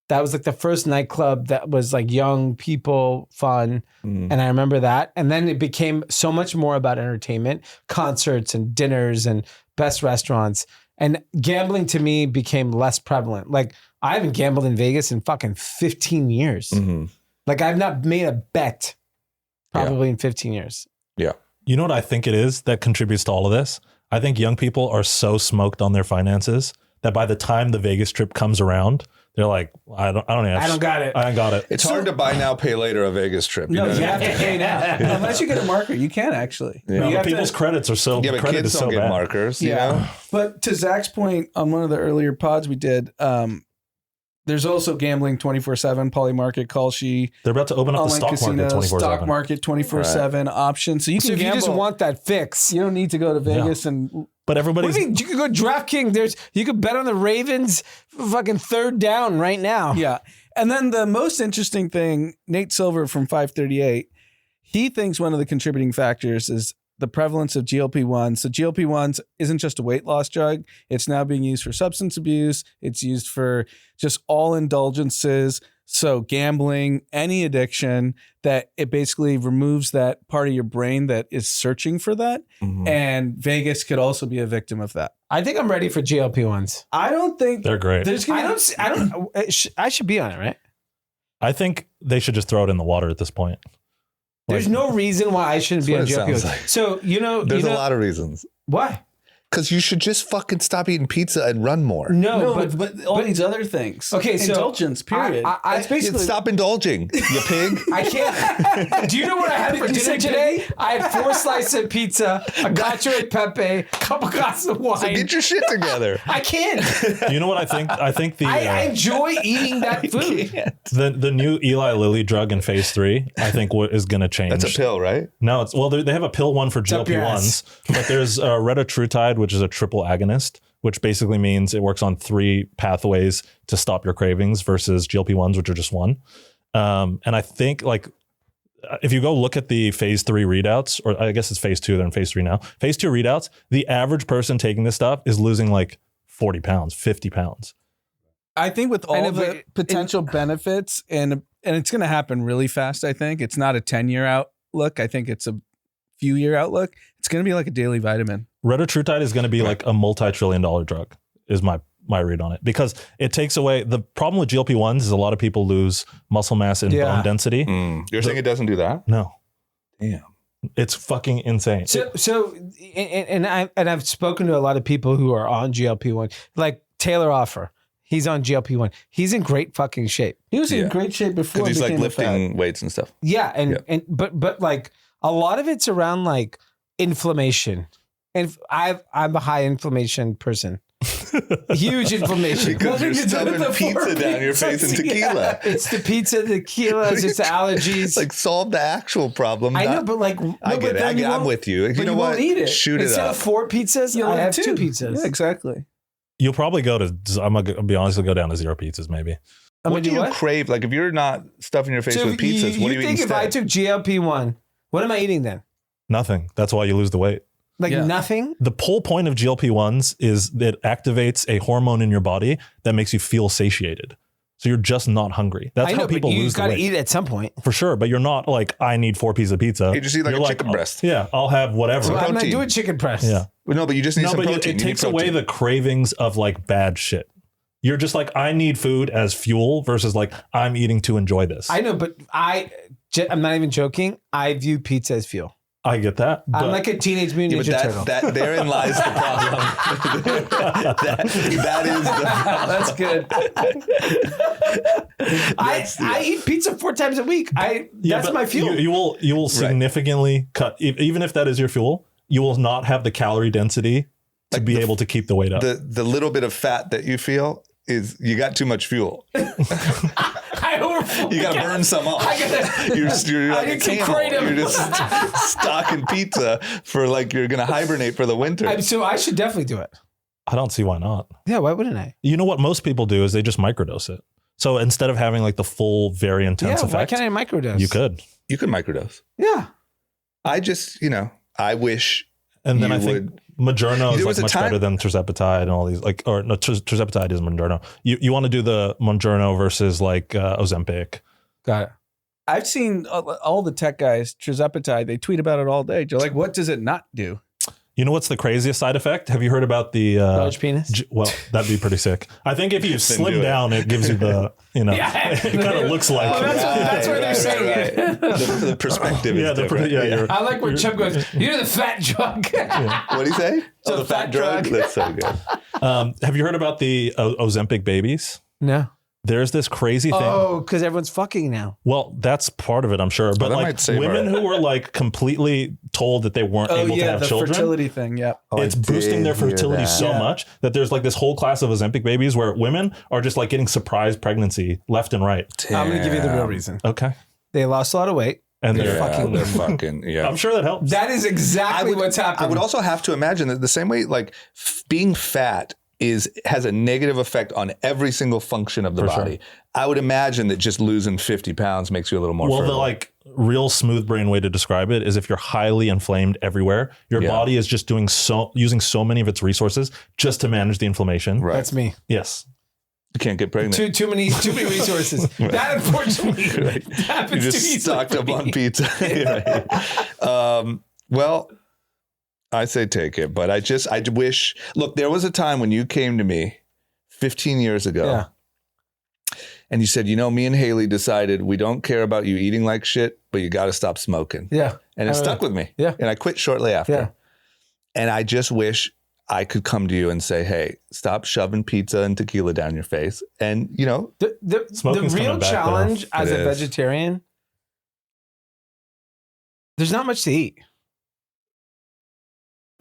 That was like the first nightclub that was like young people, fun. And I remember that. And then it became so much more about entertainment, concerts and dinners and best restaurants. And gambling to me became less prevalent. Like I haven't gambled in Vegas in fucking 15 years. Like I've not made a bet probably in 15 years. Yeah. You know what I think it is that contributes to all of this? I think young people are so smoked on their finances that by the time the Vegas trip comes around, they're like, I don't got it. It's hard to buy now, pay later a Vegas trip. No, know you what I have mean? to pay now. Unless you get a marker, you can actually. Yeah. No, You but have to- people's credits are so Yeah, but credit kids is don't so get bad. markers. You know? But to Zach's point on one of the earlier pods we did, there's also gambling 24/7, polymarket, call she, They're about to open up the online stock market casinos, 24/7. stock market 24/7 option. So you So can if you gamble. just want that fix, You don't need to go to Vegas and But what everybody's do you mean? You could go DraftKings. You could bet on the Ravens fucking third down right now. yeah. And then the most interesting thing, Nate Silver from 538, he thinks one of the contributing factors is the prevalence of GLP-1s. So GLP-1s isn't just a weight loss drug. It's now being used for substance abuse. It's used for just all indulgences. So gambling, any addiction, that it basically removes that part of your brain that is searching for that. And Vegas could also be a victim of that. I think I'm ready for GLP-1s. I don't think they're great. there's gonna I should be on it, right? I think they should just throw it in the water at this point. There's no reason why I shouldn't be on That's what it GLP-1s. sounds like. So, There's a lot of reasons. Why? Because you should just fucking stop eating pizza and run more. No, but all these other things. Okay, so indulgence. Period. I basically Stop indulging, you pig. I can't. Do you know what I had for dinner today? I had 4 slices of pizza, a cacio e pepe, a couple glasses of wine. So get your shit together. I can't. You know what I think? I think the I enjoy eating that food. the new Eli Lilly drug in phase 3, I think what is going to change. That's a pill, right? No, they have a pill one for up your GLP-1s, but there's retatrutide, which is a triple agonist, which basically means it works on 3 pathways to stop your cravings versus GLP-1s, which are just one. And I think if you go look at the phase 3 readouts, or I guess it's phase 2, they're in phase 3 now. Phase 2 readouts, the average person taking this stuff is losing like 40 pounds, 50 pounds. I think with all And the potential benefits, and it's going to happen really fast. I think it's not a 10-year outlook. I think it's a few year outlook. It's going to be like a daily vitamin. Retatrutide is going to be like a multi-trillion-dollar drug is my read on it, because it takes away the problem with GLP-1s is a lot of people lose muscle mass and bone density. You're saying it doesn't do that? No. Damn. It's fucking insane. I've spoken to a lot of people who are on GLP-1, like Taylor Offer. He's on GLP-1. He's in great fucking shape. He was in great shape before. Because he's like became a lifting weights and stuff. Yeah, but like a lot of it's around like inflammation, and I'm a high inflammation person. Huge inflammation. Because you're stuffing pizza down your face and tequila. It's the pizza, the tequila, it's just the allergies. Like solve the actual problem. I know, but like I get it. I'm with you. You know what? Eat it. Shoot it instead up. of 4 pizzas, You'll I have have 2 pizzas. Yeah, exactly. You'll probably go to, I'm going to be honest, you'll go down to 0 pizzas maybe. What do you crave? Like if you're not stuffing your face So with pizzas, what do you eat think instead? if I took GLP-1, what am I eating then? Nothing. That's why you lose the weight. Like nothing? The whole point of GLP-1s is that it activates a hormone in your body that makes you feel satiated. So you're just not hungry. That's how people lose the weight. You got to eat it at some point. For sure, but you're not like, I need 4 pieces of pizza. You just eat like You're a chicken breast. Yeah, I'll have whatever. So I'm not protein. doing chicken breast. Yeah. Well, no, but you just need No, some but protein. it takes away the cravings of like bad shit. You're just like, I need food as fuel versus like, I'm eating to enjoy this. I know, but I'm not even joking. I view pizza as fuel. I get that. I'm but- like a Teenage Mutant Ninja Turtle. That therein lies the problem. that is the problem. I eat pizza 4 times a week. That's but my fuel. You will significantly cut, even if that is your fuel, you will not have the calorie density to be able to keep the weight up. The little bit of fat that you feel is you got too much fuel. I overfeed You got to burn some off. You're like a need some camel. kratom. You're just stocking pizza for like you're going to hibernate for the winter. So I should definitely do it. I don't see why not. Yeah, why wouldn't I? You know what most people do is they just microdose it. So instead of having like the full, very intense effect, why can't I microdose? you could. You could microdose. Yeah. I just, I wish. And then you I think Moderna is like much better than tirzepatide and all these tirzepatide is Moderna. You want to do the Moderna versus like Ozempic. Got it. I've seen all the tech guys, tirzepatide, they tweet about it all day. They're like, what does it not do? You know what's the craziest side effect? Have you heard about the large penis? Well, that'd be pretty sick. I think if you slim down, it gives you the, it kind of looks like. Oh, that's where they're saying it. The perspective is different. I like when Chip goes, you're the fat drug. What do you say? So the fat drug? That's so good. Have you heard about the Ozempic babies? No. There's this crazy thing. Oh, because everyone's fucking now. Well, that's part of it, I'm sure. But like women who were like completely told that they weren't able to have children. The fertility thing, yeah. It's boosting their fertility so much that there's like this whole class of Ozempic babies where women are just like getting surprise pregnancy left and right. I'm going to give you the real reason. Okay. They lost a lot of weight. And they're fucking, I'm sure that helps. That is exactly what's happening. I would also have to imagine that the same way, like being fat has a negative effect on every single function of the body. Sure. I would imagine that just losing 50 pounds makes you a little more fertile. The like real smooth brain way to describe it is if you're highly inflamed everywhere, your body is just using so many of its resources just to manage the inflammation. Right. That's me. Yes. You can't get pregnant. Too many resources. Right. That unfortunately happens. You just stocked up on pizza. Well, I say take it, but I wish. Look, there was a time when you came to me 15 years ago, and you said, me and Haley decided we don't care about you eating like shit, but you got to stop smoking. Yeah, and it stuck with me. Yeah, and I quit shortly after. Yeah, and I just wish I could come to you and say, hey, stop shoving pizza and tequila down your face. And, the real challenge as a vegetarian, there's not much to eat.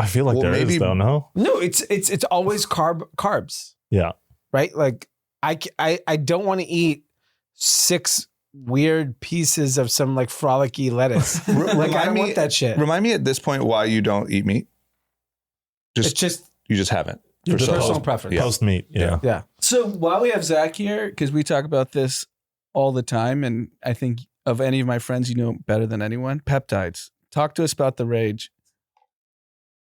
I feel like there is though, no? No, it's always carbs. Yeah. Right? Like I don't want to eat 6 weird pieces of some like frolicky lettuce. Like I don't want that shit. Remind me at this point why you don't eat meat. You just haven't. For personal preference. Yeah. Post meat. Yeah. Yeah. So while we have Zach here, because we talk about this all the time, and I think of any of my friends, better than anyone, peptides. Talk to us about the rage.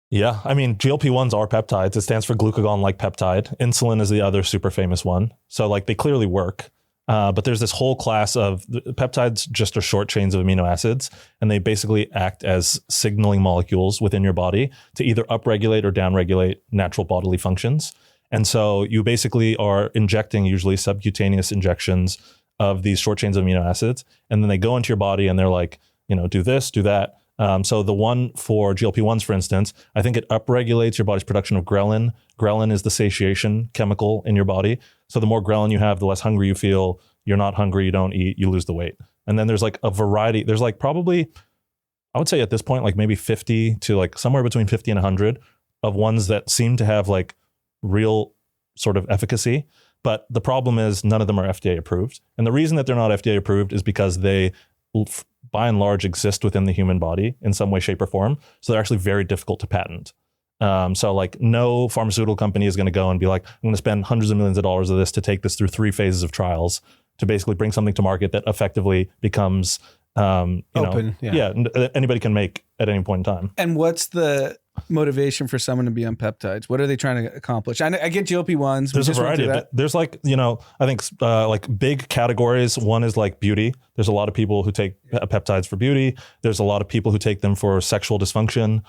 Yeah. I mean, GLP-1s are peptides. It stands for glucagon-like peptide. Insulin is the other super famous one. So like they clearly work. But there's this whole class of peptides just are short chains of amino acids, and they basically act as signaling molecules within your body to either upregulate or downregulate natural bodily functions. And so you basically are injecting usually subcutaneous injections of these short chains of amino acids, and then they go into your body and they're like, do this, do that. So the one for GLP-1s, for instance, I think it upregulates your body's production of ghrelin. Ghrelin is the satiation chemical in your body. So the more ghrelin you have, the less hungry you feel. You're not hungry, you don't eat, you lose the weight. And then there's like a variety. There's like probably, I would say at this point, like maybe 50 to like somewhere between 50 and 100 of ones that seem to have like real sort of efficacy. But the problem is none of them are FDA approved. And the reason that they're not FDA approved is because they by and large exist within the human body in some way, shape, or form. So they're actually very difficult to patent. So like no pharmaceutical company is going to go and be like, I'm going to spend hundreds of millions of dollars of this to take this through 3 phases of trials to basically bring something to market that effectively becomes open. Anybody can make at any point in time. And what's the motivation for someone to be on peptides? What are they trying to accomplish? I get GLP-1s. There's a variety of it. There's like, I think like big categories. One is like beauty. There's a lot of people who take peptides for beauty. There's a lot of people who take them for sexual dysfunction.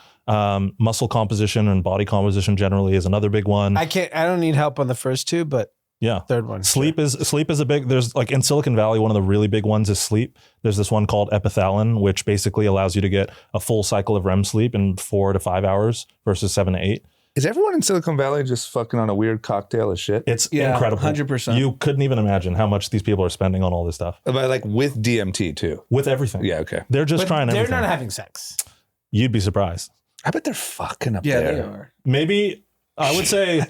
Muscle composition and body composition generally is another big one. I don't need help on the first 2, but yeah. Third one. Sleep is a big, there's like in Silicon Valley, one of the really big ones is sleep. There's this one called epithalin, which basically allows you to get a full cycle of REM sleep in 4 to 5 hours versus 7 to 8. Is everyone in Silicon Valley just fucking on a weird cocktail of shit? It's incredible. 100%. You couldn't even imagine how much these people are spending on all this stuff. But like with DMT too. With everything. Yeah, okay. They're just trying everything. They're not having sex. You'd be surprised. I bet they're fucking up there. Yeah, they are. Maybe I would say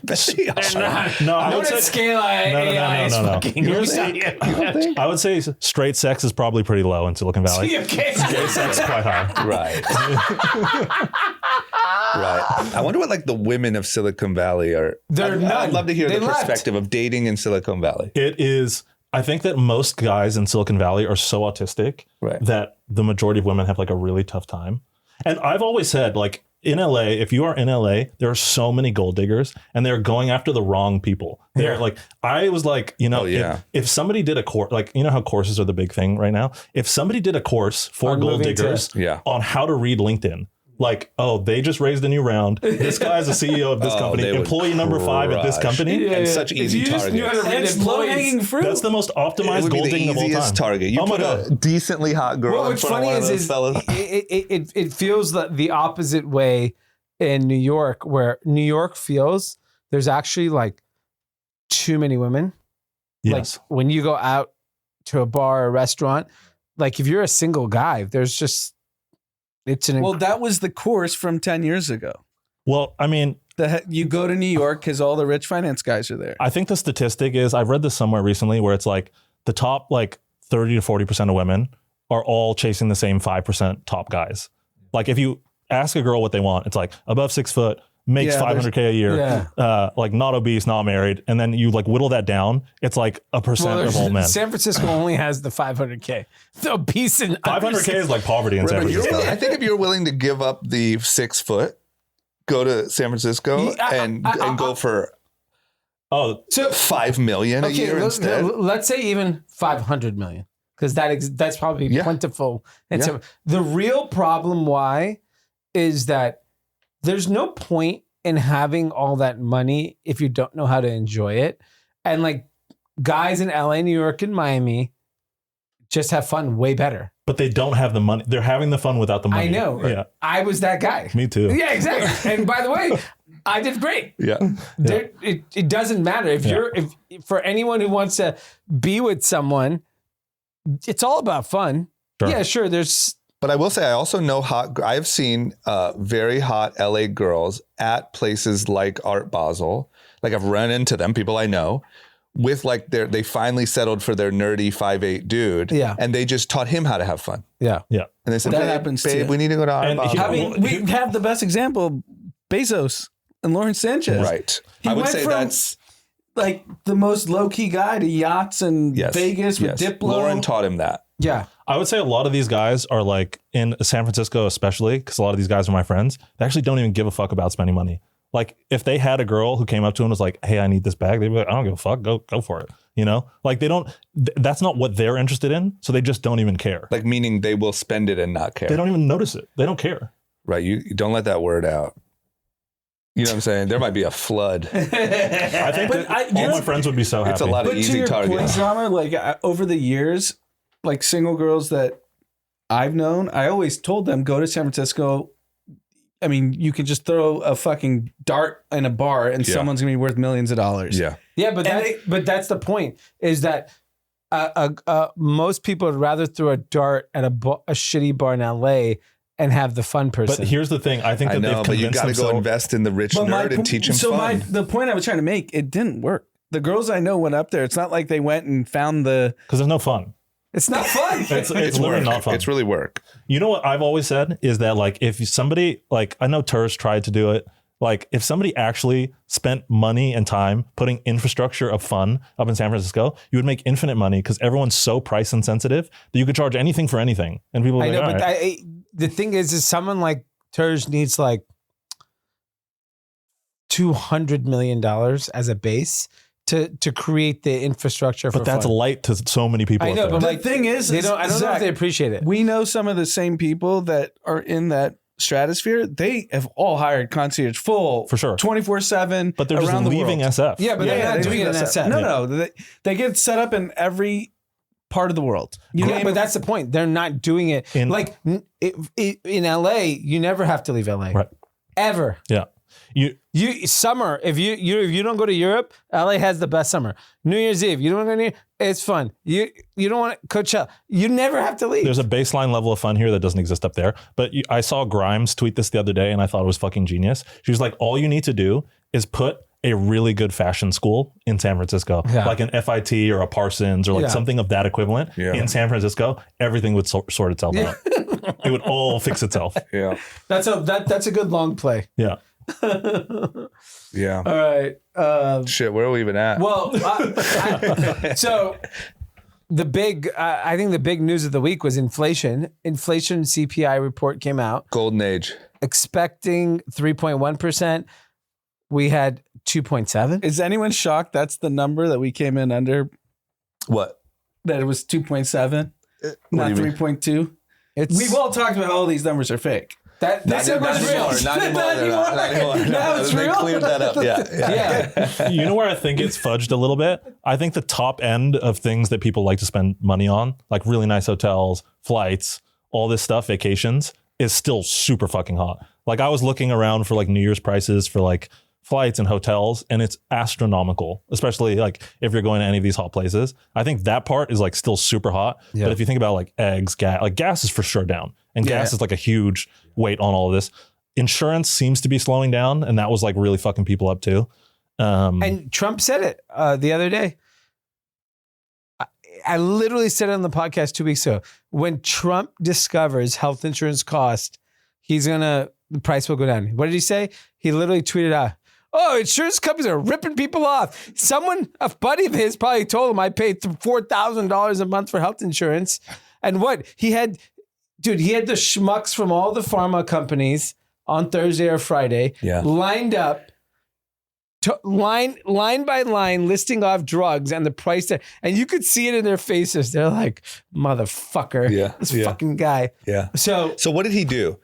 no. I would say scale AI is fucking I would say straight sex is probably pretty low in Silicon Valley. Gay sex is quite high. Right. Right. I wonder what like the women of Silicon Valley are. I'd love to hear the perspective of dating in Silicon Valley. It is. I think that most guys in Silicon Valley are so autistic that the majority of women have like a really tough time. And I've always said, like, in LA, if you are in LA, there are so many gold diggers and they're going after the wrong people. They're like, I was like, you know, if somebody did a course, like, you know how courses are the big thing right now? If somebody did a course for gold diggers on how to read LinkedIn, like, oh, they just raised a new round. This guy's the CEO of this company, employee number 5 at this company. And such easy targets. It's low-hanging fruit. That's the most optimized gold digging of all time. Target. You put a decently hot girl in front of one of those fellas. It feels the opposite way in New York, where New York feels there's actually like too many women. Yes. Like when you go out to a bar or a restaurant, like if you're a single guy, there's just that was the course from 10 years ago. Well, I mean, you go to New York because all the rich finance guys are there. I think the statistic is, I've read this somewhere recently where it's like the top like 30 to 40% of women are all chasing the same 5% top guys. Like if you ask a girl what they want, it's like above 6 foot, makes $500K a year, like not obese, not married. And then you like whittle that down. It's like a percent of all men. San Francisco only has the 500K. The obese and 500K is like poverty in San Francisco. I think if you're willing to give up the 6 foot, go to San Francisco and go for 5 million a year instead. Let's say even 500 million, because that's probably plentiful. And so the real problem why is that there's no point in having all that money if you don't know how to enjoy it. And like guys in LA, New York, and Miami just have fun way better. But they don't have the money. They're having the fun without the money. I know. Yeah. I was that guy. Me too. Yeah, exactly. And by the way, I did great. Yeah. It doesn't matter. If for anyone who wants to be with someone, it's all about fun. Sure. Yeah, sure. But I will say, I also know I've seen very hot LA girls at places like Art Basel. Like I've run into them, people I know, with like they finally settled for their nerdy 5'8" dude. Yeah. And they just taught him how to have fun. Yeah. Yeah. And they said, that happens babe, too. we need to go to Art Basel. We have the best example, Bezos and Lawrence Sanchez. Right. I would say that's like the most low-key guy to yachts in Vegas with Diplo. Lauren taught him that. Yeah. I would say a lot of these guys are like in San Francisco, especially because a lot of these guys are my friends. They actually don't even give a fuck about spending money. Like if they had a girl who came up to him and was like, hey, I need this bag. They'd be like, I don't give a fuck. Go for it. You know, like they don't, that's not what they're interested in. So they just don't even care. Like meaning they will spend it and not care. They don't even notice it. They don't care. Right. You don't let that word out. You know what I'm saying? There might be a flood. I think all my friends would be so happy. It's a lot of easy targets. Like over the years, like single girls that I've known, I always told them, go to San Francisco. I mean, you can just throw a fucking dart in a bar and someone's going to be worth millions of dollars. Yeah. Yeah, but that's the point, is that most people would rather throw a dart at a shitty bar in LA and have the fun person. But here's the thing. I think they've convinced but you got to go invest in the rich nerd and teach him fun. The point I was trying to make, it didn't work. The girls I know went up there. It's not like they went and found because there's no fun. It's not fun. It's literally not fun. It's really work. You know what I've always said is that like if somebody, like I know Turs tried to do it, like if somebody actually spent money and time putting infrastructure of fun up in San Francisco, you would make infinite money because everyone's so price insensitive that you could charge anything for anything. And people I know, like, but the thing is someone like Turs needs like $200 million as a base to create the infrastructure for but that's fun. light to so many people. I know, but the thing is, I don't know if they appreciate it. We know some of the same people that are in that stratosphere. They have all hired concierge full for sure 24/7, but they're just leaving SF. Yeah, but they're not doing it in SF. No, they get set up in every part of the world. But that's the point. They're not doing it in LA. You never have to leave LA, right? Ever. Yeah. You summer, if you don't go to Europe, LA has the best summer. New Year's Eve, you don't go to New Year's, it's fun. You don't want Coachella. You never have to leave. There's a baseline level of fun here that doesn't exist up there. But I saw Grimes tweet this the other day and I thought it was fucking genius. She was like, all you need to do is put a really good fashion school in San Francisco, like an FIT or a Parsons or like something of that equivalent in San Francisco, everything would sort itself out. It would all fix itself. Yeah. That's a good long play. Yeah. Yeah. All right. Shit, where are we even at? Well, so I think the big news of the week was inflation. Inflation CPI report came out. Golden age. Expecting 3.1%. We had 2.7. Is anyone shocked that's the number that we came in under? What? That it was 2.7, do not you mean? 3.2? We've all talked about all these numbers are fake. That number is real. Not anymore. Now it's They real. cleared that up. Yeah. You know where I think it's fudged a little bit? I think the top end of things that people like to spend money on, like really nice hotels, flights, all this stuff, vacations, is still super fucking hot. Like I was looking around for like New Year's prices for like flights and hotels, and it's astronomical, especially like if you're going to any of these hot places. I think that part is like still super hot. Yeah. But if you think about like eggs, gas is for sure down. And gas is like a huge weight on all of this. Insurance seems to be slowing down, and that was like really fucking people up too. And Trump said it the other day. I literally said it on the podcast 2 weeks ago. When Trump discovers health insurance cost, the price will go down. What did he say? He literally tweeted out, "Oh, insurance companies are ripping people off." A buddy of his probably told him I paid $4,000 a month for health insurance. And what? He had the schmucks from all the pharma companies on Thursday or Friday lined up, line by line, listing off drugs and the price. And you could see it in their faces. They're like, motherfucker, this fucking guy. Yeah. So what did he do?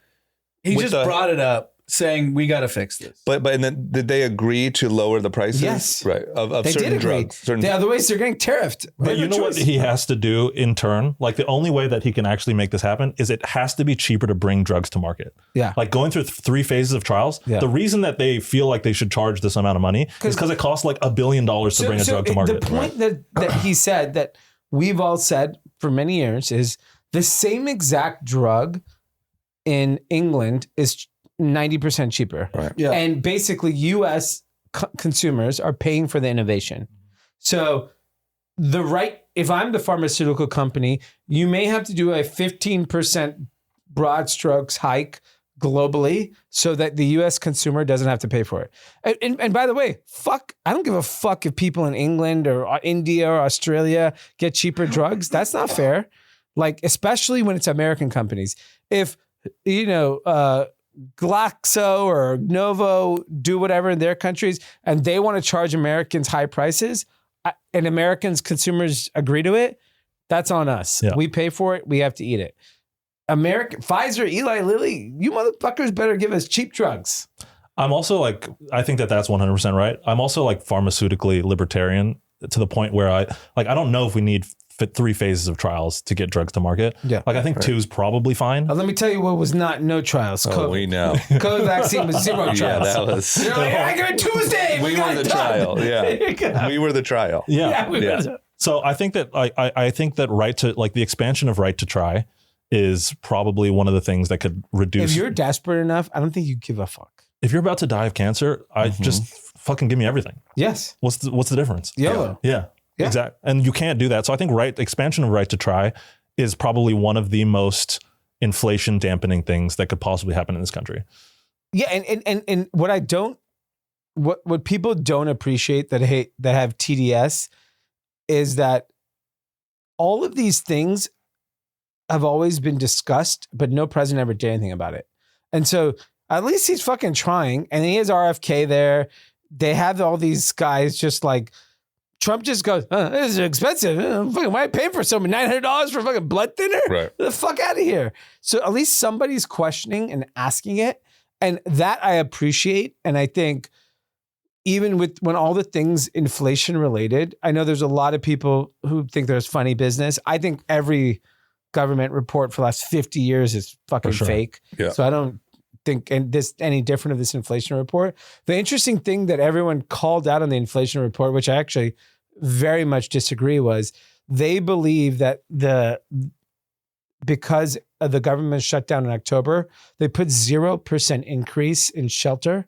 He With just brought it up saying, we got to fix this. But and then did they agree to lower the prices? Yes. Right. Of they certain did agree. drugs. Otherwise, they're getting tariffed. But you know what he has to do in turn? Like the only way that he can actually make this happen is it has to be cheaper to bring drugs to market. Yeah. Like going through 3 phases of trials. Yeah. The reason that they feel like they should charge this amount of money is because it costs like $1 billion to bring a drug to market. The point that he said that we've all said for many years is the same exact drug in England is 90% cheaper. Right. Yeah. And basically US consumers are paying for the innovation. So if I'm the pharmaceutical company, you may have to do a 15% broad strokes hike globally so that the US consumer doesn't have to pay for it. And by the way, I don't give a fuck if people in England or India or Australia get cheaper drugs. That's not fair. Like, especially when it's American companies. If, Glaxo or Novo do whatever in their countries and they want to charge Americans high prices and Americans consumers agree to it, that's on us. Yeah. We pay for it. We have to eat it. Pfizer, Eli Lilly, you motherfuckers better give us cheap drugs. I'm also like, I think that that's 100% right. I'm also like pharmaceutically libertarian to the point where I don't know if we need 3 phases of trials to get drugs to market. Yeah. Like I think 2 is probably fine. Let me tell you what was no trials. Oh, we know. COVID vaccine was 0 trials. Yeah, that was. You're like, I got Tuesday. We were the trial. Yeah. We were the trial. Yeah. So I think that I think that the expansion of right to try is probably one of the things that could reduce. If you're desperate enough, I don't think you give a fuck. If you're about to die of cancer, I just fucking give me everything. Yes. What's the difference? YOLO. Yeah. Exactly. And you can't do that. So I think expansion of right to try is probably one of the most inflation dampening things that could possibly happen in this country. Yeah. And what people don't appreciate that have TDS is that all of these things have always been discussed, but no president ever did anything about it. And so at least he's fucking trying, and he has RFK there. They have all these guys just like, Trump just goes, this is expensive. Fucking, why pay for something? $900 for a fucking blood thinner? Right. Get the fuck out of here. So at least somebody's questioning and asking it. And that I appreciate. And I think even when all the things inflation related, I know there's a lot of people who think there's funny business. I think every government report for the last 50 years is fucking fake. Yeah. So I don't think any different of this inflation report. The interesting thing that everyone called out on the inflation report, which I actually very much disagree, was they believe that because of the government shutdown in October, they put 0% increase in shelter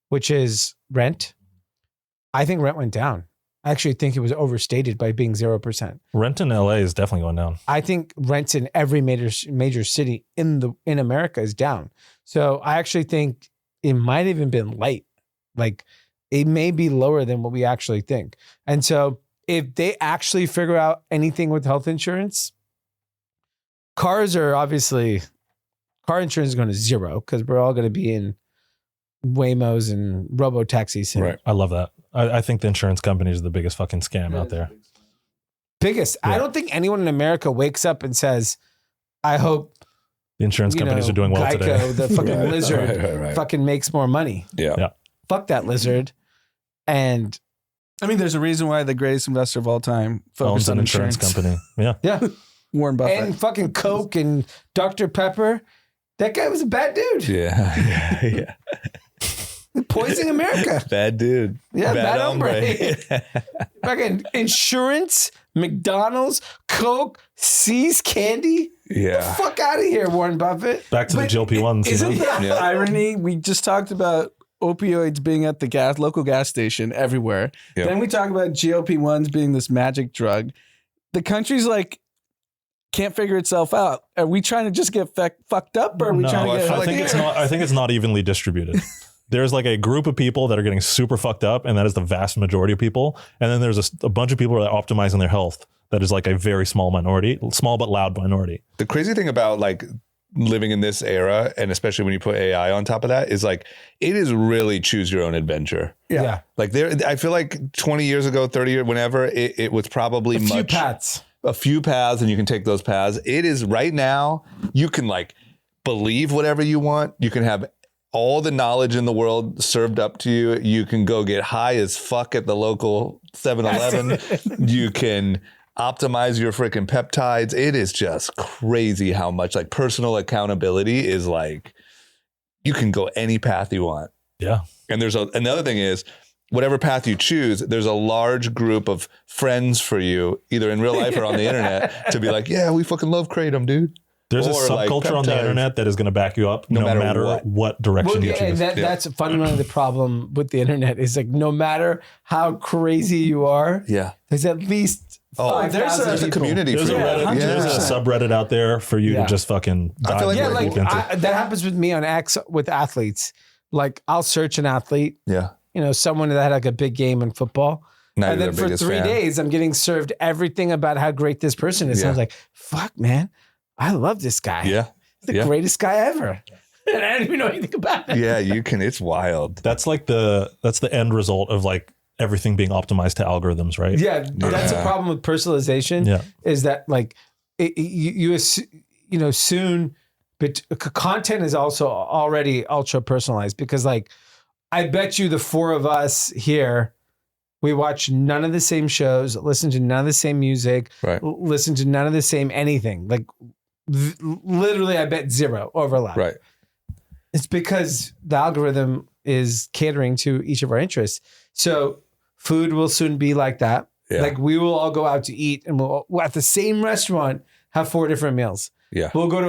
which is rent. I think rent went down. I actually think it was overstated by being 0%. Rent in LA is definitely going down. I think rents in every major city in America is down. So I actually think it might even been light. Like it may be lower than what we actually think. And so if they actually figure out anything with health insurance, car insurance is going to zero because we're all going to be in Waymos and robo-taxis soon. Right. I love that. I think the insurance companies are the biggest fucking scam out there. Biggest. Yeah. I don't think anyone in America wakes up and says, I hope The insurance companies are doing well Geico, today. the fucking lizard, Right. fucking makes more money. Yeah. Fuck that lizard. And I mean, there's a reason why the greatest investor of all time Owns focused an on insurance company. Yeah. yeah, Warren Buffett. and fucking Coke and Dr. Pepper. That guy was a bad dude. Yeah. Poisoning America. Bad dude. Yeah, bad hombre. Fucking insurance, McDonald's, Coke, C's Candy. Yeah. Fuck out of here, Warren Buffett. Back to the GLP-1s. Isn't that Yeah. irony? We just talked about opioids being at the local gas station everywhere. Yeah. Then we talk about GLP-1s being this magic drug. The country's like can't figure itself out. Are we trying to just get fucked up, or are we No, trying to get? I think it's not evenly distributed. There's like a group of people that are getting super fucked up, and that is the vast majority of people. And then there's a bunch of people that are optimizing their health. That is like a very small minority, small but loud minority. The crazy thing about like living in this era, and especially when you put AI on top of that, is like it is really choose your own adventure. Yeah. Like I feel like 20 years ago, 30 years, whenever it was probably a few paths, and you can take those paths. It is right now, you can like believe whatever you want. You can have all the knowledge in the world served up to you. You can go get high as fuck at the local 7-Eleven. You can optimize your freaking peptides. It is just crazy how much like personal accountability is like, you can go any path you want. Yeah. And there's another thing is, whatever path you choose, there's a large group of friends for you, either in real life or on the internet, to be like, yeah, we fucking love Kratom, dude. There's a Or, like, subculture on the peptides. internet that is going to back you up no matter what direction you choose. That's fundamentally the problem with the internet is like no matter how crazy you are, Yeah. there's at least there's a community There's for a you. Reddit, there's a subreddit out there for you to just fucking dive feel like yeah, we're like deep into. that happens with me on X with athletes. Like I'll search an athlete, Yeah. someone that had like a big game in football. Not And even then their for biggest 3 fan. days, I'm getting served everything about how great this person is. Yeah. I was like, fuck, man, I love this guy. Yeah. He's the greatest guy ever. And I don't even know anything about it. Yeah, you can. It's wild. That's like that's the end result of like everything being optimized to algorithm, right? Yeah, that's the problem with personalization. Yeah. Is that like soon, but content is also already ultra personalized because like I bet you the four of us here, we watch none of the same shows, listen to none of the same music, Right. listen to none of the same anything. Like literally, I bet zero overlap. Right. It's because the algorithm is catering to each of our interests. So food will soon be like that. Yeah. Like we will all go out to eat and we'll at the same restaurant have 4 different meals. Yeah. We'll go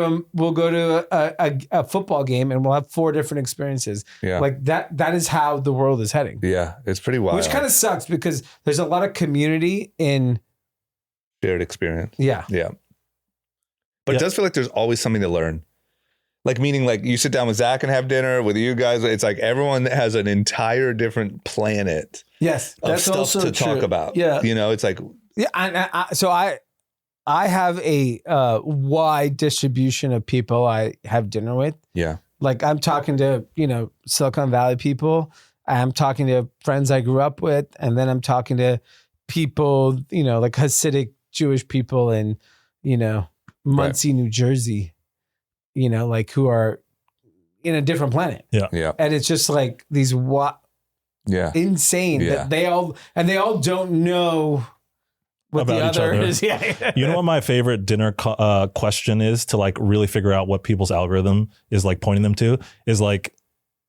to a football game and we'll have 4 different experiences. Yeah. Like that is how the world is heading. Yeah. It's pretty wild. Which kind of sucks because there's a lot of community in shared experience. yeah. Yeah. But it does feel like there's always something to learn. Like meaning like you sit down with Zach and have dinner with you guys. It's like everyone has an entire different planet Yes. of That's stuff also to talk true. about. Yeah. It's like, Yeah, so I have a wide distribution of people I have dinner with. yeah. Like I'm talking to, Silicon Valley people. I'm talking to friends I grew up with. And then I'm talking to people, like Hasidic Jewish people in, Muncie, New Jersey, like who are in a different planet. Yeah. And it's just like these Yeah. insane Yeah. that they all don't know what About the each other other. is. Yeah. You know what my favorite dinner question is to like really figure out what people's algorithm is like pointing them to is like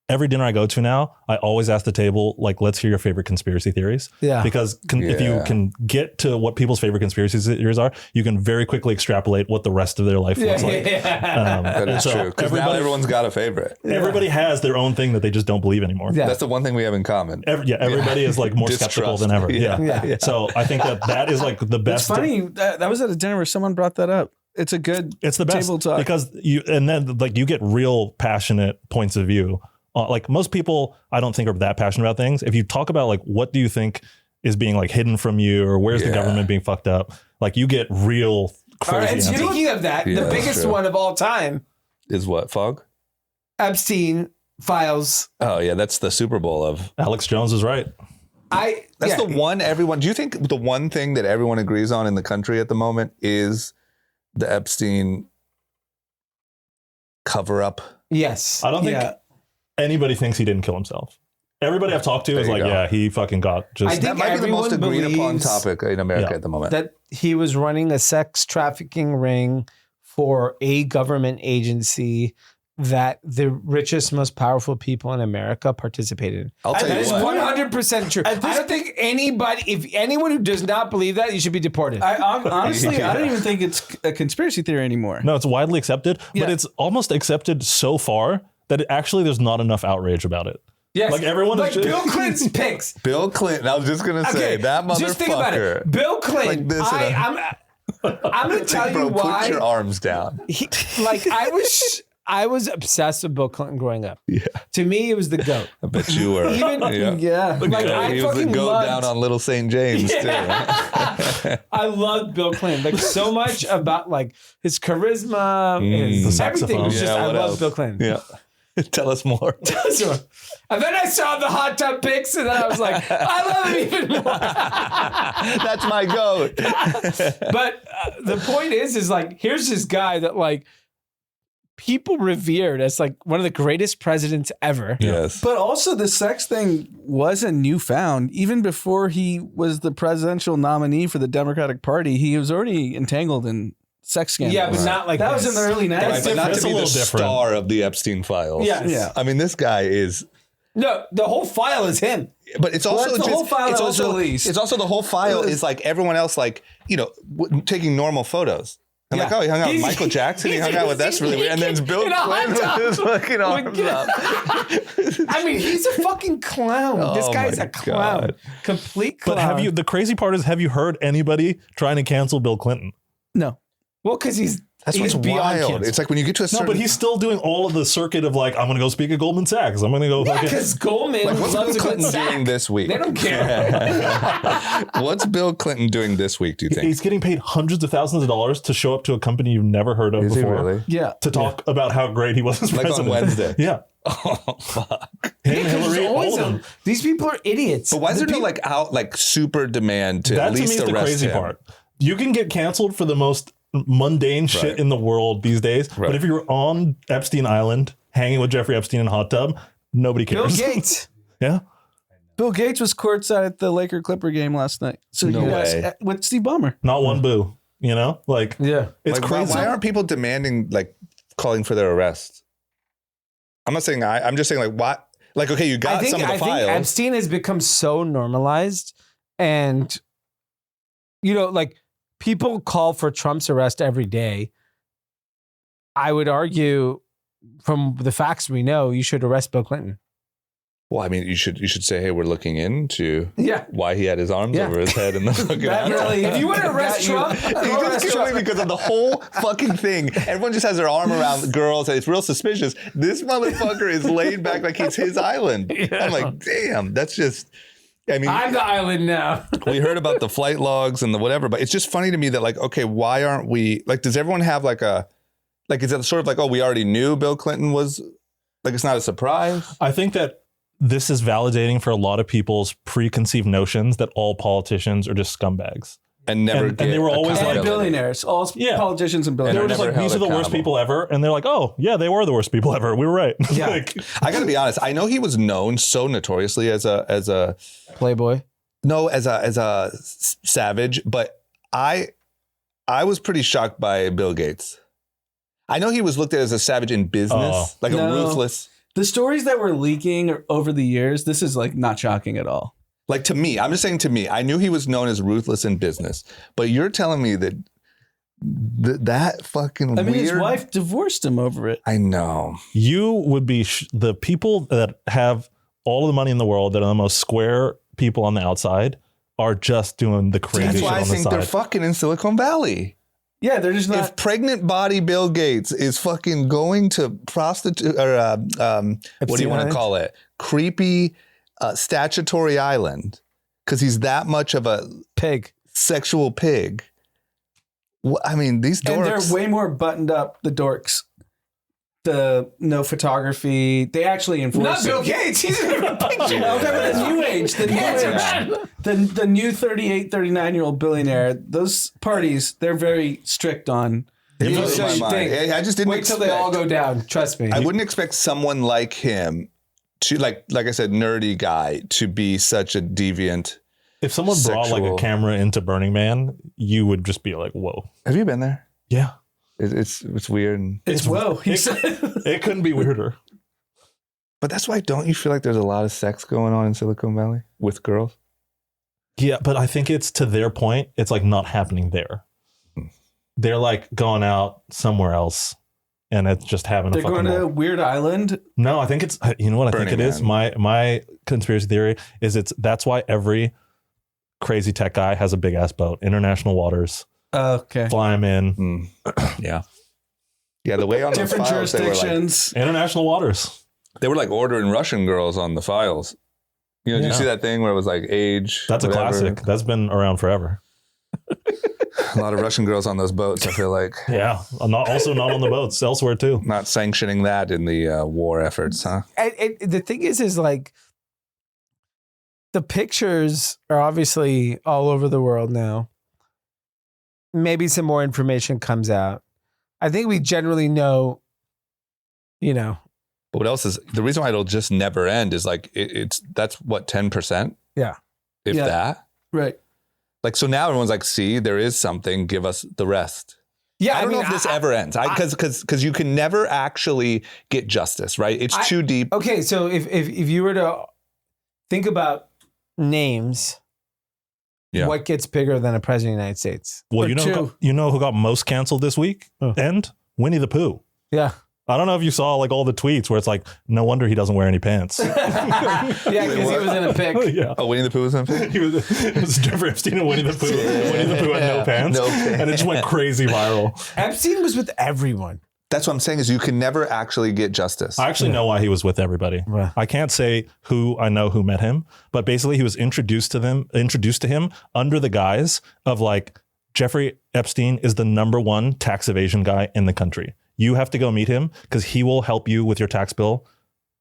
every dinner I go to now, I always ask the table, like, let's hear your favorite conspiracy theories. Yeah. Because if you can get to what people's favorite conspiracy theories are, you can very quickly extrapolate what the rest of their life looks like. That is true. Because now everyone's got a favorite. Everybody has their own thing that they just don't believe anymore. Yeah. That's the one thing we have in common. Everybody is like more skeptical than ever. Yeah. So I think that is like the best. It's funny. That was at a dinner where someone brought that up. It's a good It's the best table talk. because you get real passionate points of view. Like most people, I don't think are that passionate about things. If you talk about like, what do you think is being like hidden from you, or where's the government being fucked up? Like you get real crazy. And answers. speaking of that, the biggest one of all time is what, Fog? Epstein files. Oh yeah, that's the Super Bowl of Alex Jones is right. That's the one everyone. Do you think the one thing that everyone agrees on in the country at the moment is the Epstein cover up? Yes. I don't think anybody thinks he didn't kill himself. Everybody I've talked to is like, yeah, he fucking got just. I think that might be the most agreed upon believes topic in America at the moment. that he was running a sex trafficking ring for a government agency that the richest, most powerful people in America participated in. I'll tell That you is what. 100% true. I don't think anybody, if anyone who does not believe that, you should be deported. Honestly, I don't even think it's a conspiracy theory anymore. No, it's widely accepted, but it's almost accepted so far that there's not enough outrage about it. Yes. Like everyone like is Bill Clinton's picks. Bill Clinton. I was just gonna say that motherfucker. Just think about it. Bill Clinton. Like this I'm going to tell you why. Put your arms down. I was obsessed with Bill Clinton growing up. Yeah. To me, it was the GOAT. I bet you were. Like, he was the goat down on Little St. James too. I loved Bill Clinton like so much about like his charisma, his everything was just. I love Bill Clinton. Yeah. Tell us more. And then I saw the hot tub pics, and then I was like, I love him even more. That's my goat. But the point is like, here's this guy that like people revered as like one of the greatest presidents ever. Yes. But also the sex thing wasn't newfound. Even before he was the presidential nominee for the Democratic Party, he was already entangled in sex scandals. Yeah, but not like that this. was in the early 90s. Right, but not That's to a be the little different. star of the Epstein files. Yes. Yeah. I mean, this guy is. No, the whole file is him. But it's also that's the whole file it's that was also released. it's also the whole file is like everyone else, like taking normal photos. And like, oh, he hung out with Michael Jackson. He hung out with that's really weird. And then it's Bill Clinton with his fucking arms up. I mean, he's a fucking clown. This guy's a clown. God. Complete clown. But the crazy part is, have you heard anybody trying to cancel Bill Clinton? No. Well, because he's That's what's beyond wild. cancel. It's like when you get to a certain. No, but he's still doing all of the circuit of like, I'm going to go speak at Goldman Sachs. I'm going to go. Yeah, fucking- because Goldman What's loves Bill a good Clinton doing sack. this week? They don't care. What's Bill Clinton doing this week, do you think? He's getting paid hundreds of thousands of dollars to show up to a company you've never heard of Is he before. really? Yeah. To talk about how great he was as Like on president. Wednesday. Yeah. Oh, fuck. Him, Because Hillary, there's always all of them. them. These people are idiots. But why is there no like super demand to That at to me least is the arrest crazy him? part. You can get canceled for the most mundane shit Right. in the world these days. Right. But if you're on Epstein Island hanging with Jeffrey Epstein in a hot tub, nobody Bill cares. Gates. Yeah. Bill Gates was courtside at the Laker Clipper game last night. So No you guys way. with Steve Ballmer. Not one boo. You know? Like, Yeah. it's Like, crazy. Why aren't people demanding, like, calling for their arrest? I'm not saying I'm just saying, like, what? Like, okay, you got some of the I think files. Epstein has become so normalized, and like people call for Trump's arrest every day. I would argue, from the facts we know, you should arrest Bill Clinton. Well, I mean, you should say, hey, we're looking into Yeah. why he had his arms over his head in the fucking That hot tub. really- If you want to arrest Trump, He go just arrest killed Trump. me because of the whole fucking thing. Everyone just has their arm around girls, and it's real suspicious. This motherfucker is laid back like it's his island. I'm like, damn, that's just. I mean, I'm the island now. we heard about the flight logs and the whatever, but it's just funny to me that, like, okay, why aren't we like? Does everyone have like is it sort of like, oh, we already knew Bill Clinton was like, it's not a surprise? I think that this is validating for a lot of people's preconceived notions that all politicians are just scumbags. And never And get they were always like- And accountability. billionaires. All Yeah. politicians and They billionaires. were just never like, these are held the worst accountable. people ever. And they're like, oh, yeah, they were the worst people ever. We were right. Yeah. Like, I got to be honest. I know he was known so notoriously as a Playboy. savage, but I was pretty shocked by Bill Gates. I know he was looked at as a savage in business, Oh. like a No. ruthless. The stories that were leaking over the years, this is like not shocking at all. Like to me, I'm just saying to me, I knew he was known as ruthless in business, but you're telling me that that fucking I mean, weird. his wife divorced him over it. I know. You would be the people that have all of the money in the world, that are the most square people on the outside, are just doing the crazy That's shit why I on the think they're side. fucking in Silicon Valley. Yeah, they're just not. If pregnant body Bill Gates is fucking going to prostitute or what do you want to call it? Creepy statutory island, because he's that much of a Pig. sexual pig. I mean, these dorks. And they're way more buttoned up, the dorks. The no photography. They actually enforce Not Bill it. Gates. He's in a picture. Okay, but the new age, the new 38, 39-year-old billionaire, those parties, they're very strict on. It You blew so my you mind. think. I just didn't Wait till they all go down. Trust me. I wouldn't expect someone like him to, like I said, nerdy guy, to be such a deviant. If someone brought like a Sexual. camera into Burning Man, you would just be like, whoa. Have you been there? Yeah. It's weird. It's whoa. He said. It couldn't be weirder. But that's why, don't you feel like there's a lot of sex going on in Silicon Valley with girls? Yeah, but I think it's to their point, it's like not happening there. They're like going out somewhere else and it's just having They're a fucking going to ball. Weird Island. No, I think it's, you know what I think Burning it is? Man. My conspiracy theory is that's why every crazy tech guy has a big ass boat, international waters, Okay. fly them in. Yeah. Yeah, the way on those Different files, jurisdictions. International waters. they were like ordering Russian girls on the files. You know, did you Yeah. see that thing where it was like age? That's a whatever? classic. That's been around forever. A lot of Russian girls on those boats, I feel like. Yeah. Not on the boats, elsewhere too. Not sanctioning that in the war efforts, huh? And the thing is like the pictures are obviously all over the world now. Maybe some more information comes out. I think we generally know, you know. But what else is the reason why it'll just never end is like that's what 10%? Yeah. If Yeah. that. Right. Like so now everyone's like, see, there is something, give us the rest. Yeah, I don't know if this ever ends. Because you can never actually get justice, right? It's too deep. Okay, so if you were to think about names, Yeah. what gets bigger than a president of the United States? Well, Or you know who got most canceled this week? And Winnie the Pooh. Yeah. I don't know if you saw like all the tweets where it's like, no wonder he doesn't wear any pants. Yeah, because he was in a pic. Yeah. Oh, Winnie the Pooh was in it? It was Jeffrey Epstein and Winnie the Pooh. Winnie the Pooh had no pants. No pants. And it just went crazy viral. Epstein was with everyone. That's what I'm saying is you can never actually get justice. I actually know why he was with everybody. Right. I can't say who I know who met him, but basically he was introduced to him under the guise of like, Jeffrey Epstein is the #1 tax evasion guy in the country. You have to go meet him because he will help you with your tax bill.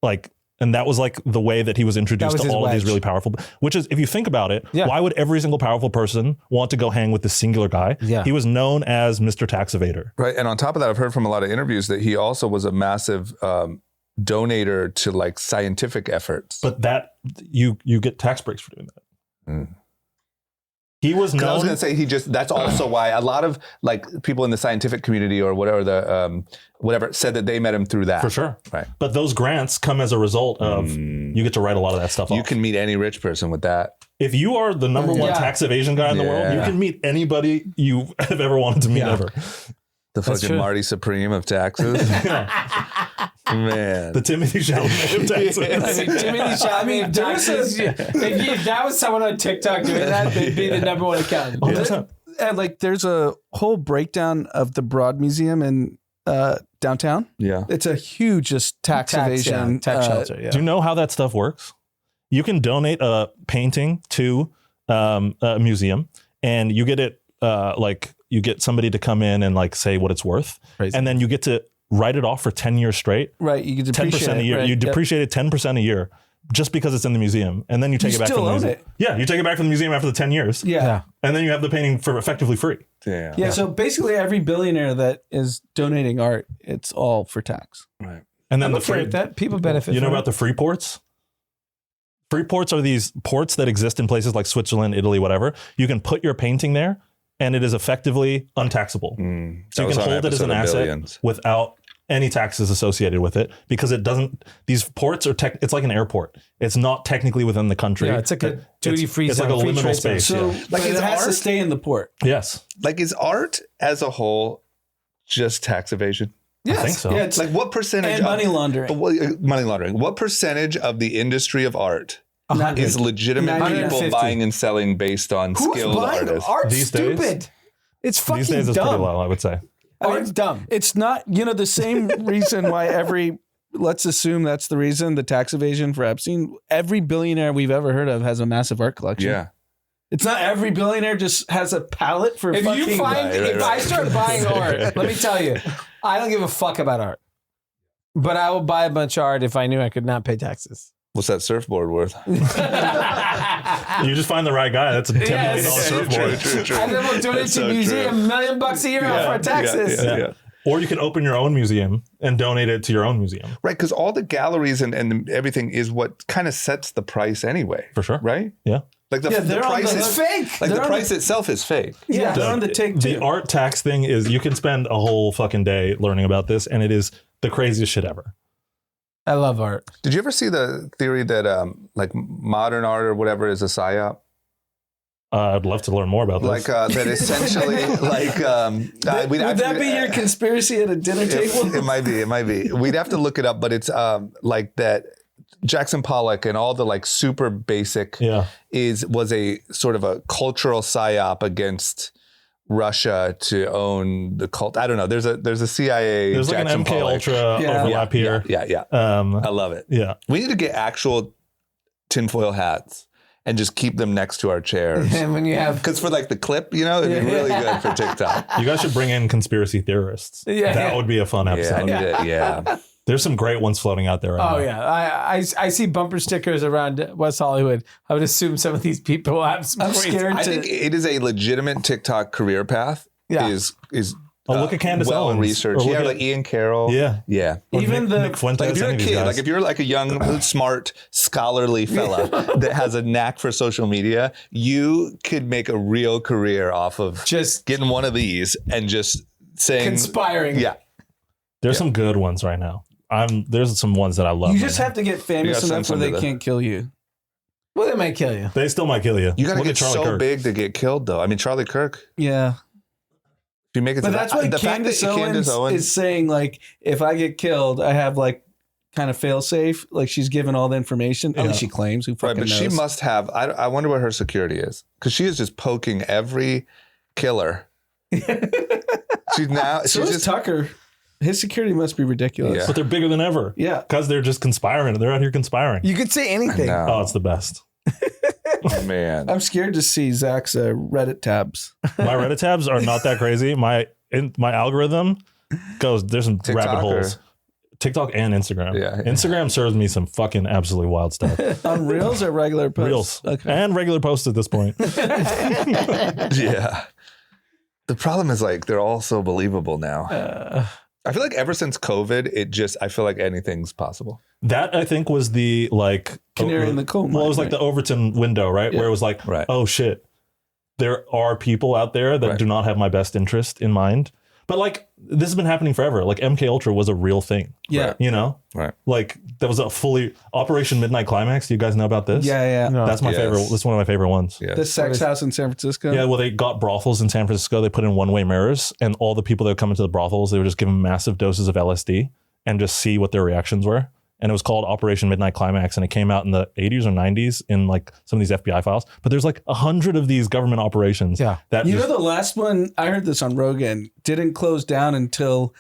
Like, and that was like the way that he was introduced was to his all of these wedge. really powerful, which is, if you think about it, Yeah. why would every single powerful person want to go hang with this singular guy? Yeah. He was known as Mr. Tax Evader. Right. And on top of that, I've heard from a lot of interviews that he also was a massive donator to like scientific efforts. But that you get tax breaks for doing that. Mm. He was 'Cause I was known. going to say that's also why a lot of like people in the scientific community or whatever whatever said that they met him through that. For sure. Right. But those grants come as a result of you get to write a lot of that stuff You off. can meet any rich person with that. If you are the #1 Yeah. tax evasion guy in the world, you Yeah. can meet anybody you have ever wanted to meet Yeah. ever. The That's fucking true. Marty Supreme of taxes. Man. The Timothy Chalamet of Texas. I mean, Timothy Chalamet. there was If that was someone on TikTok doing that, they'd be the #1 accountant. Oh, that's not- And like, there's a whole breakdown of the Broad Museum in downtown. Yeah. It's a huge just tax evasion. yeah, tax shelter. Yeah. Do you know how that stuff works? You can donate a painting to a museum and you get it like you get somebody to come in and like say what it's worth. Crazy. And then you get to write it off for 10 years straight. Right. You can 10% depreciate a year. Right, You yep. depreciate it 10% a year just because it's in the museum. And then you take You it back still from the own museum. it. Yeah, you take it back from the museum after the 10 years. Yeah. And then you have the painting for effectively free. Damn. Yeah. So basically, every billionaire that is donating art, it's all for tax. Right. And then I'm the okay free, with that. People benefit. you know from about the free ports? Free ports are these ports that exist in places like Switzerland, Italy, whatever. You can put your painting there and it is effectively untaxable. Mm. So That you was can on hold it as an episode of asset Billions. without any taxes associated with it because it doesn't. These ports are it's like an airport. It's not technically within the country. Yeah, it's like a duty-free It's like zone, a free liminal trade zone. space. So Yeah. like it has to stay in the port. Yes, Like, is art as a whole just tax evasion? Yes. I think so. Yeah, it's Like, what percentage and money laundering. money laundering? What percentage of the industry of art Uh-huh. is legitimate people 150. buying and selling based on Who's skilled buying artists? art? These days? Stupid. It's fucking these days it's pretty dumb. low, I would say. Art's dumb. It's not, the same reason why let's assume that's the reason, the tax evasion for Epstein. Every billionaire we've ever heard of has a massive art collection. Yeah. It's not every billionaire just has a palette for If fucking. you find, if I start buying art, Right. let me tell you, I don't give a fuck about art. But I will buy a bunch of art if I knew I could not pay taxes. What's that surfboard worth? You just find the right guy. That's a $10 million Yes. surfboard. True. And then we'll donate That's to so museum true. $1 million a year off our taxes. Yeah. Or you can open your own museum and donate it to your own museum. Right, because all the galleries and everything is what kind of sets the price anyway. For sure. Right? Yeah. Like the they're on price the is hook. Fake. like They're the on price itself is fake. Yeah, they're on the take The too. art tax thing is you can spend a whole fucking day learning about this, and it is the craziest shit ever. I love art. Did you ever see the theory that like modern art or whatever is a psyop? I'd love to learn more about this. Like that essentially like Would that be your conspiracy at a dinner table? It might be. We'd have to look it up, but it's like that Jackson Pollock and all the like super basic yeah. was a sort of a cultural psyop against Russia to own the cult. I don't know. There's a CIA. There's like Jackson an MK Pollock. Ultra Yeah. overlap here. Yeah. I love it. Yeah. We need to get actual tinfoil hats and just keep them next to our chairs. And when you have, Because for like the clip, it'd be really good for TikTok. You guys should bring in conspiracy theorists. Yeah. That would be a fun Yeah, I episode. need it. Yeah. There's some great ones floating out there right now. oh yeah, I see bumper stickers around West Hollywood. I would assume some of these people have some. I'm crazy- scared I to. think it is a legitimate TikTok career path. Yeah. Is Oh, look at Candace well Owens. researched. Or look Yeah, at- like Ian Carroll. Yeah. Yeah. Or Even the- Nick Fuentes, Like if you're a any of these kid, guys. like if you're like a young, smart, scholarly fella that has a knack for social media, you could make a real career off of Just getting one of these and just saying conspiring. Yeah. There's some good ones right now. There's some ones that I love. You right just now. have to get You famous gotta enough send where some they to the- can't kill you. Well, they might kill you. They still might kill you. You got to Look get at Charlie so Kirk. big to get killed, though. I mean, Charlie Kirk. Yeah. If you make it But to that's that, why the fact that Candace Owens is saying, like, if I get killed, I have, like, kind of fail safe. Like, she's given all the information. At least she claims. Who right, fucking but knows? she must have. I wonder what her security is because she is just poking every killer. She's now. So she's is just Tucker. His security must be ridiculous. Yeah. But they're bigger than ever. Yeah. Because they're just conspiring. They're out here conspiring. You could say anything. No. Oh, it's the best. Man. I'm scared to see Zach's Reddit tabs. My Reddit tabs are not that crazy. My algorithm goes, there's some TikTok rabbit or- holes. TikTok and Instagram. Yeah. Instagram serves me some fucking absolutely wild stuff. On Reels or regular posts? Reels. Okay. And regular posts at this point. Yeah. The problem is like they're all so believable now. I feel like ever since COVID, I feel like anything's possible. That I think was the like Canary in the coal mine, Well, it was like right? the Overton window, right? Yeah. Where it was like, Right. oh shit, there are people out there that Right. do not have my best interest in mind. But like this has been happening forever. Like MK Ultra was a real thing. Yeah. You know? Right. Like that was a fully Operation Midnight Climax. Do you guys know about this? Yeah. No. That's my Yes. favorite. That's one of my favorite ones. Yeah. The sex house in San Francisco. Yeah, well, they got brothels in San Francisco. They put in one-way mirrors, and all the people that would come into the brothels, they would just give them massive doses of LSD and just see what their reactions were. And it was called Operation Midnight Climax, and it came out in the 80s or 90s in like some of these FBI files. But there's like 100 of these government operations. Yeah. that You just, know, the last one, I heard this on Rogan, didn't close down until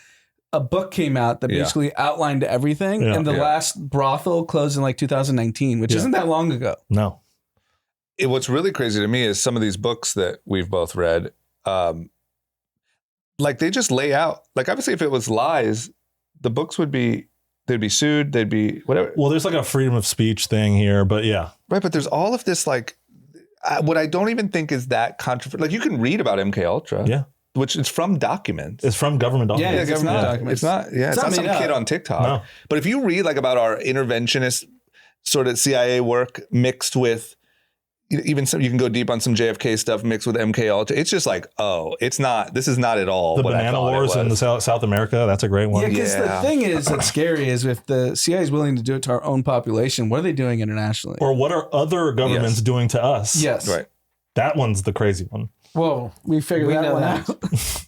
a book came out that Yeah. basically outlined everything. Yeah. And the Yeah. last brothel closed in like 2019, which Yeah. isn't that long ago. no. What's really crazy to me is some of these books that we've both read, like they just lay out, like obviously if it was lies, the books they'd be sued, they'd be whatever. Well, there's like a freedom of speech thing here, but yeah. Right, but there's all of this like, what I don't even think is that controversial. Like you can read about MK Ultra, Yeah. which is from documents. It's from government Yeah, documents. it's government documents. It's not, yeah, it's not not some made up. kid on TikTok. No. But if you read like about our interventionist sort of CIA work mixed with even some, you can go deep on some JFK stuff mixed with MK Ultra. It's just like, this is not at all The what I Banana thought it Wars in the was. South America, that's a great one. Yeah, because the thing is that's scary is if the CIA is willing to do it to our own population, what are they doing internationally? Or what are other governments doing to us? Yes. Right. That one's the crazy one. Whoa, We figured that know one that. out.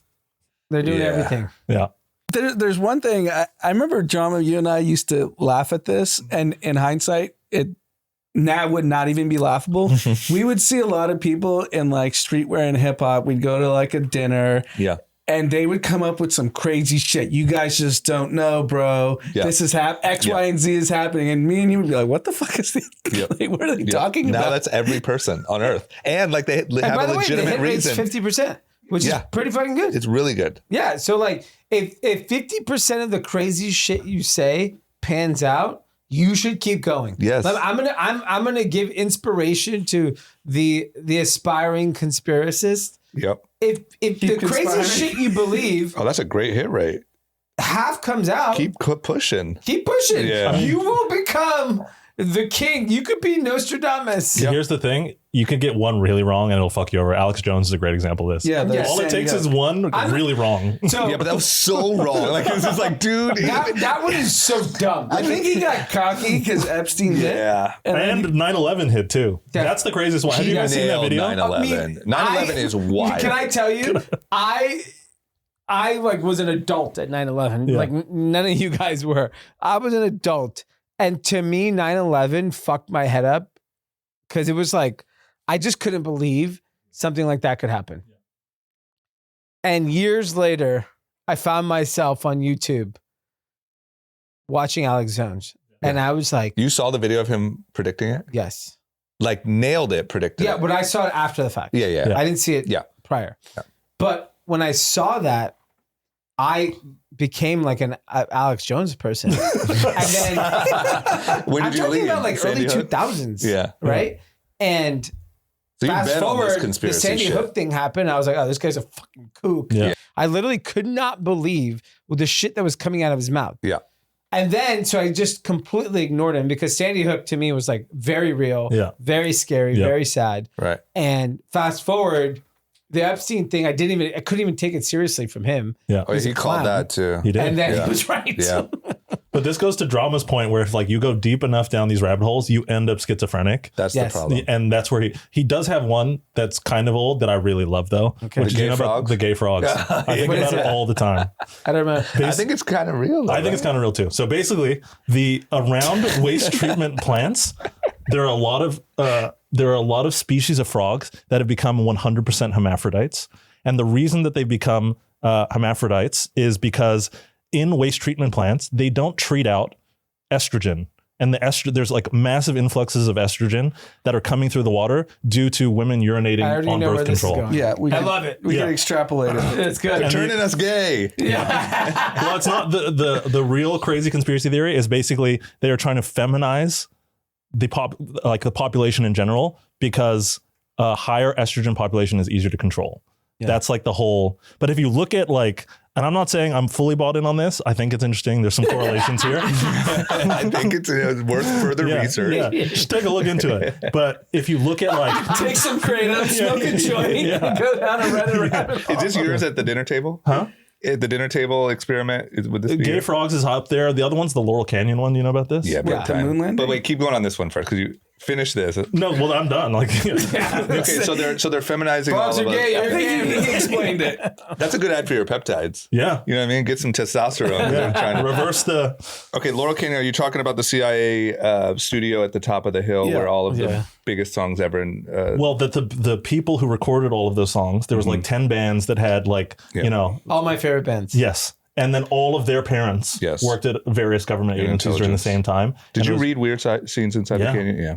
They're doing Yeah. everything. Yeah. There's one thing I remember, John, you and I used to laugh at this, and in hindsight, it now would not even be laughable. We would see a lot of people in like streetwear and hip hop. We'd go to like a dinner, Yeah. and they would come up with some crazy shit. You guys just don't know, bro. Yeah. This is X, Y, and Z is happening, and me and you would be like, "What the fuck is this? Yep. Like, what are they Yeah. talking Now about?" that's every person on Earth, and like they And have by a the way, the legitimate hit rate's reason. 50%, which Yeah. is pretty fucking good. It's really good. Yeah. So like if 50% of the crazy shit you say pans out, you should keep going. Yes. Like, I'm gonna give inspiration to the aspiring conspiracist. Yep. If the crazy conspiring. shit you believe Oh, that's a great hit rate. half comes out, Keep pushing. keep pushing. Yeah. You will become the king. You could be Nostradamus. See, here's the thing. You can get one really wrong and it'll fuck you over. Alex Jones is a great example of this. Yeah, Yeah. All it takes is one really wrong. So Yeah, but that was so wrong. Like it was just like, dude. that one is so dumb. I think he got cocky because Epstein did. Yeah. And 9/11 hit too. Yeah. That's the craziest one. Have you guys seen that Nailed video? 9/11. 9/11 is wild. Can I tell you? I like was an adult at 9/11. Yeah. Like none of you guys were. I was an adult, and to me, 9/11 fucked my head up because it was like I just couldn't believe something like that could happen. And years later, I found myself on YouTube watching Alex Jones, and I was like, You saw the video of him predicting it? "Yes, Like nailed it, predicted yeah." it. But I saw it after the fact. Yeah. I didn't see it Yeah. prior. Yeah. But when I saw that, I became like an Alex Jones person. And then When I'm did you talking leave? about like Sandy early Hook? 2000s. Yeah. Right? And So you've fast been on this forward, the conspiracy Sandy shit. Hook thing happened. I was like, oh, this guy's a fucking kook. Yeah. I literally could not believe with the shit that was coming out of his mouth. Yeah. And then, so I just completely ignored him because Sandy Hook to me was like very real, Yeah. very scary, Yeah. very sad. Right. And fast forward, the Epstein thing, I couldn't even take it seriously from him. Yeah. Oh, he called clown. that too. He did. And then Yeah. he was right. Yeah. But this goes to drama's point where if like you go deep enough down these rabbit holes, you end up schizophrenic. That's Yes. the problem. And that's where he does have one that's kind of old that I really love though. Okay. Which The is, you gay know, about frogs? the gay frogs. I think What is about it it? all the time. I don't know. I think it's kind of real. Though, I think it's kind of real too. So basically, around waste treatment plants, there are a lot of species of frogs that have become 100% hermaphrodites, and the reason that they become hermaphrodites is because in waste treatment plants they don't treat out estrogen, and there's like massive influxes of estrogen that are coming through the water due to women I urinating already on know where birth this is control. going. Yeah, I love it. We Yeah. can extrapolate it. It's good. And turning us gay. Well, it's not the real crazy conspiracy theory is basically they are trying to feminize the population in general because a higher estrogen population is easier to control. Yeah. That's like the whole. But if you look at like, and I'm not saying I'm fully bought in on this. I think it's interesting. There's some correlations here. I think it's worth further research. Yeah, just take a look into it. But if you look at like, Take some kratom, smoke a joint, Yeah. and go down a Reddit rabbit hole. Is this yours at the dinner table? huh? The dinner table experiment? Would this be Gay yours? Frogs is up there. The other one's the Laurel Canyon one. Do you know about this? Yeah, big Yeah. The time. moon landing? But wait, keep going on this one first because you finish this. No, well, I'm done. Like, Okay, so they're feminizing all Frogs of are us. gay. I You're think gay. he explained it. That's a good ad for your peptides. yeah. You know what I mean? Get some testosterone. They're trying to- Reverse the. Okay, Laurel Canyon, are you talking about the CIA studio at the top of the hill Yeah. where all of the Yeah. biggest songs ever in Well, the people who recorded all of those songs, there was like 10 bands that had like, Yeah. you know, All my favorite bands. yes. And then all of their parents Yes. worked at various government In agencies during the intelligence. same time. Did And you it was- read Weird Scenes Inside Yeah. the Canyon? Yeah.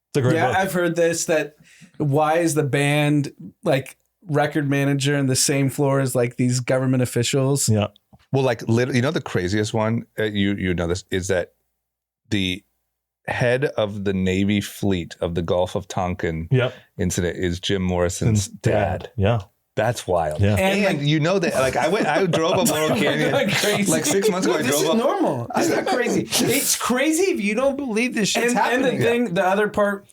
It's a great Yeah, book. I've heard this, that why is the band like record manager in the same floor as like these government officials? Yeah. Well, like you know the craziest one, you know this, is that the head of the Navy fleet of the Gulf of Tonkin Yep. incident is Jim Morrison's dad. Yeah. That's wild. Yeah. And you know that, like, I drove up Laurel Canyon like 6 months ago. This is normal. It's not crazy. It's crazy if you don't believe this shit's happening. And the thing, the other part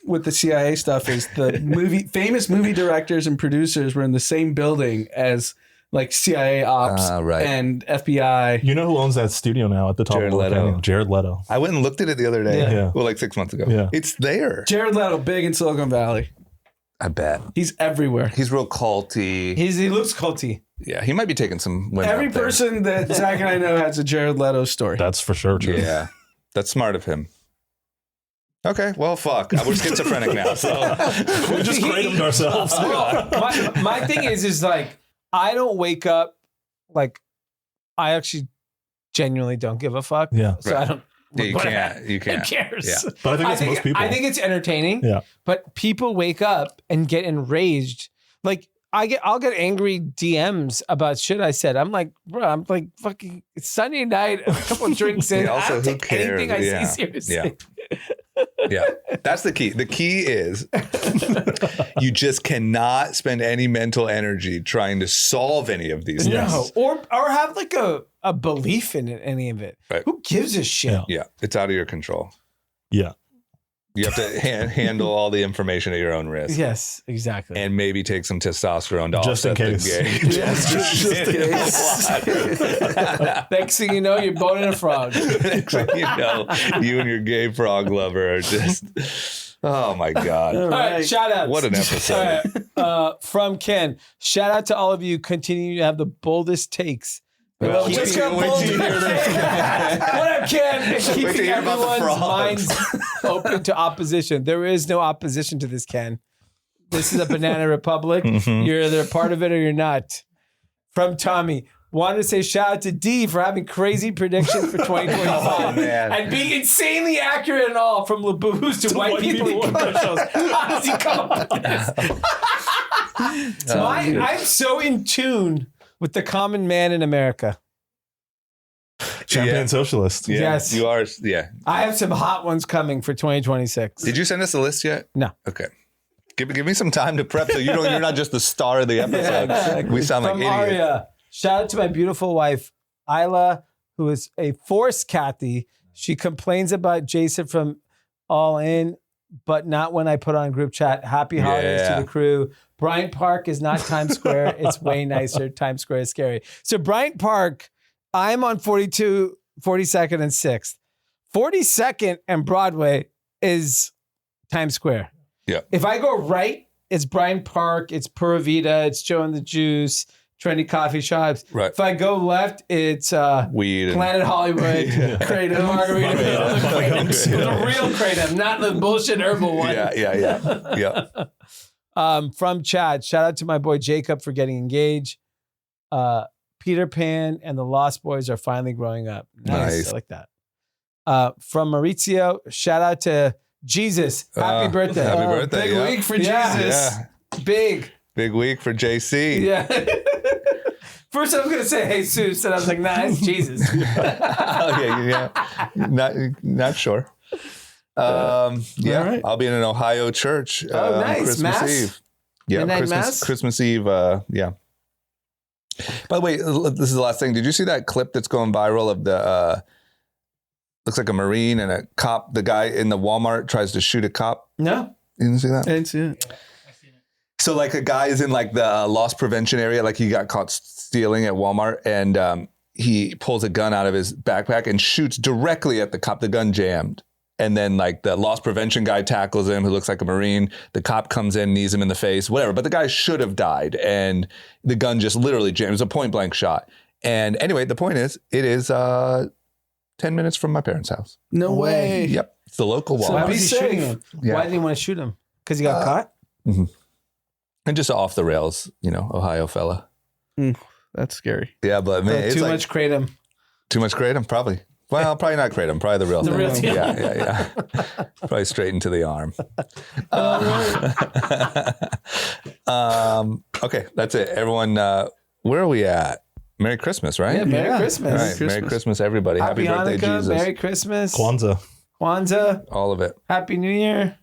with the CIA stuff is the famous movie directors and producers were in the same building as like CIA ops and FBI. You know who owns that studio now at the top Jared of Leto. Canyon? Jared Leto. I went and looked at it the other day. Yeah. Well, like 6 months ago. Yeah. It's there. Jared Leto, big in Silicon Valley. I bet. He's everywhere. He's real culty. He looks culty. Yeah, he might be taking some women. Every up there. person that Zach and I know has a Jared Leto story. That's for sure true. Yeah, that's smart of him. Okay, well, fuck. We're schizophrenic now, so We just kratom ourselves. My thing is like, I don't wake up, like, I actually genuinely don't give a fuck. Yeah. So I don't. yeah, you whatever. can't. You can't. Who cares? Yeah. But I think it's most people. I think it's entertaining. Yeah. But people wake up and get enraged. Like I'll get angry DMs about shit I said. I'm like, bro, I'm like fucking. It's Sunday night, a couple of drinks in. Yeah, also, I don't who take cares? anything I Yeah. say seriously. Yeah. Yeah, that's the key. The key is you just cannot spend any mental energy trying to solve any of these things. No, or have like a belief in it, any of it. Right. Who gives a shit? Yeah. Yeah, it's out of your control. Yeah. You have to handle all the information at your own risk. Yes, exactly. And maybe take some testosterone to Just in offset case. the gauge. Just in case. Next thing you know, you're boning a frog. Next thing you know, you and your gay frog lover are just, oh my God. All right, shout out. What an episode. From Ken. Shout out to all of you. Continue to have the boldest takes. Well, Keeping- just got bold. what up, Ken? Keeping hear about the everyone's frogs. minds open to opposition. There is no opposition to this, Ken. This is a banana republic. You're either a part of it or you're not. From Tommy. Wanted to say shout out to D for having crazy predictions for 2025 Oh, man. and being insanely accurate and all, from Laboos to white people in commercials. How does he come up with this? I'm so in tune with the common man in America. Champagne Yeah. socialist. Yeah, Yes. you are. Yeah. I have some hot ones coming for 2026. Did you send us a list yet? No. Okay. Give me some time to prep so you're not just the star of the episode. We sound like From idiots. Aria. Shout out to my beautiful wife, Isla, who is a force Kathy. She complains about Jason from All In, but not when I put on group chat. Happy holidays Yeah. to the crew. Bryant Park is not Times Square. It's way nicer. Times Square is scary. So Bryant Park, I'm on 42, 42nd and 6th. 42nd and Broadway is Times Square. Yeah. If I go right, it's Bryant Park, it's Pura Vida, it's Joe and the Juice, trendy coffee shops. Right. If I go left, it's Weed. And, Planet Hollywood, Kratom, Margarita, the real Kratom, not the bullshit herbal one. yeah. From Chad, shout out to my boy Jacob for getting engaged. Peter Pan and the Lost Boys are finally growing up. Nice. I like that. From Maurizio, shout out to Jesus. Happy birthday. Happy birthday. Big Yeah. week for Yeah. Jesus. Yeah. Big. Big week for JC. Yeah. First, I was going to say Jesus, and I was like, nah, it's Jesus. Oh, yeah. Not sure. Yeah. right. I'll be in an Ohio church. Oh, nice. Christmas Mass? Eve. Yeah. Midnight Mass? Christmas Eve. Yeah. By the way, this is the last thing. Did you see that clip that's going viral of the looks like a Marine and a cop? The guy in the Walmart tries to shoot a cop. No. You didn't see that? I didn't see it. So like a guy is in like the loss prevention area, like he got caught stealing at Walmart, and he pulls a gun out of his backpack and shoots directly at the cop. The gun jammed. And then like the loss prevention guy tackles him, who looks like a Marine. The cop comes in, knees him in the face, whatever. But the guy should have died. And the gun just literally jammed. It was a point blank shot. And anyway, the point is, it is 10 minutes from my parents' house. No way. Yep. It's the local So Walmart. why was Be he shooting safe. him? Yeah. Why did he want to shoot him? Because he got caught? And just off the rails, Ohio fella. That's scary. Yeah, but man, it's Too like much kratom. too much kratom, probably. Well, probably not kratom, probably the real The thing. real deal. Yeah. Probably straight into the arm. Okay, that's it. Everyone, where are we at? Merry Christmas, right? Yeah, Merry Yeah. Christmas. All right, Merry Christmas, everybody. Happy birthday, Hanukkah, Jesus. Merry Christmas. Kwanzaa. Kwanzaa. All of it. Happy New Year.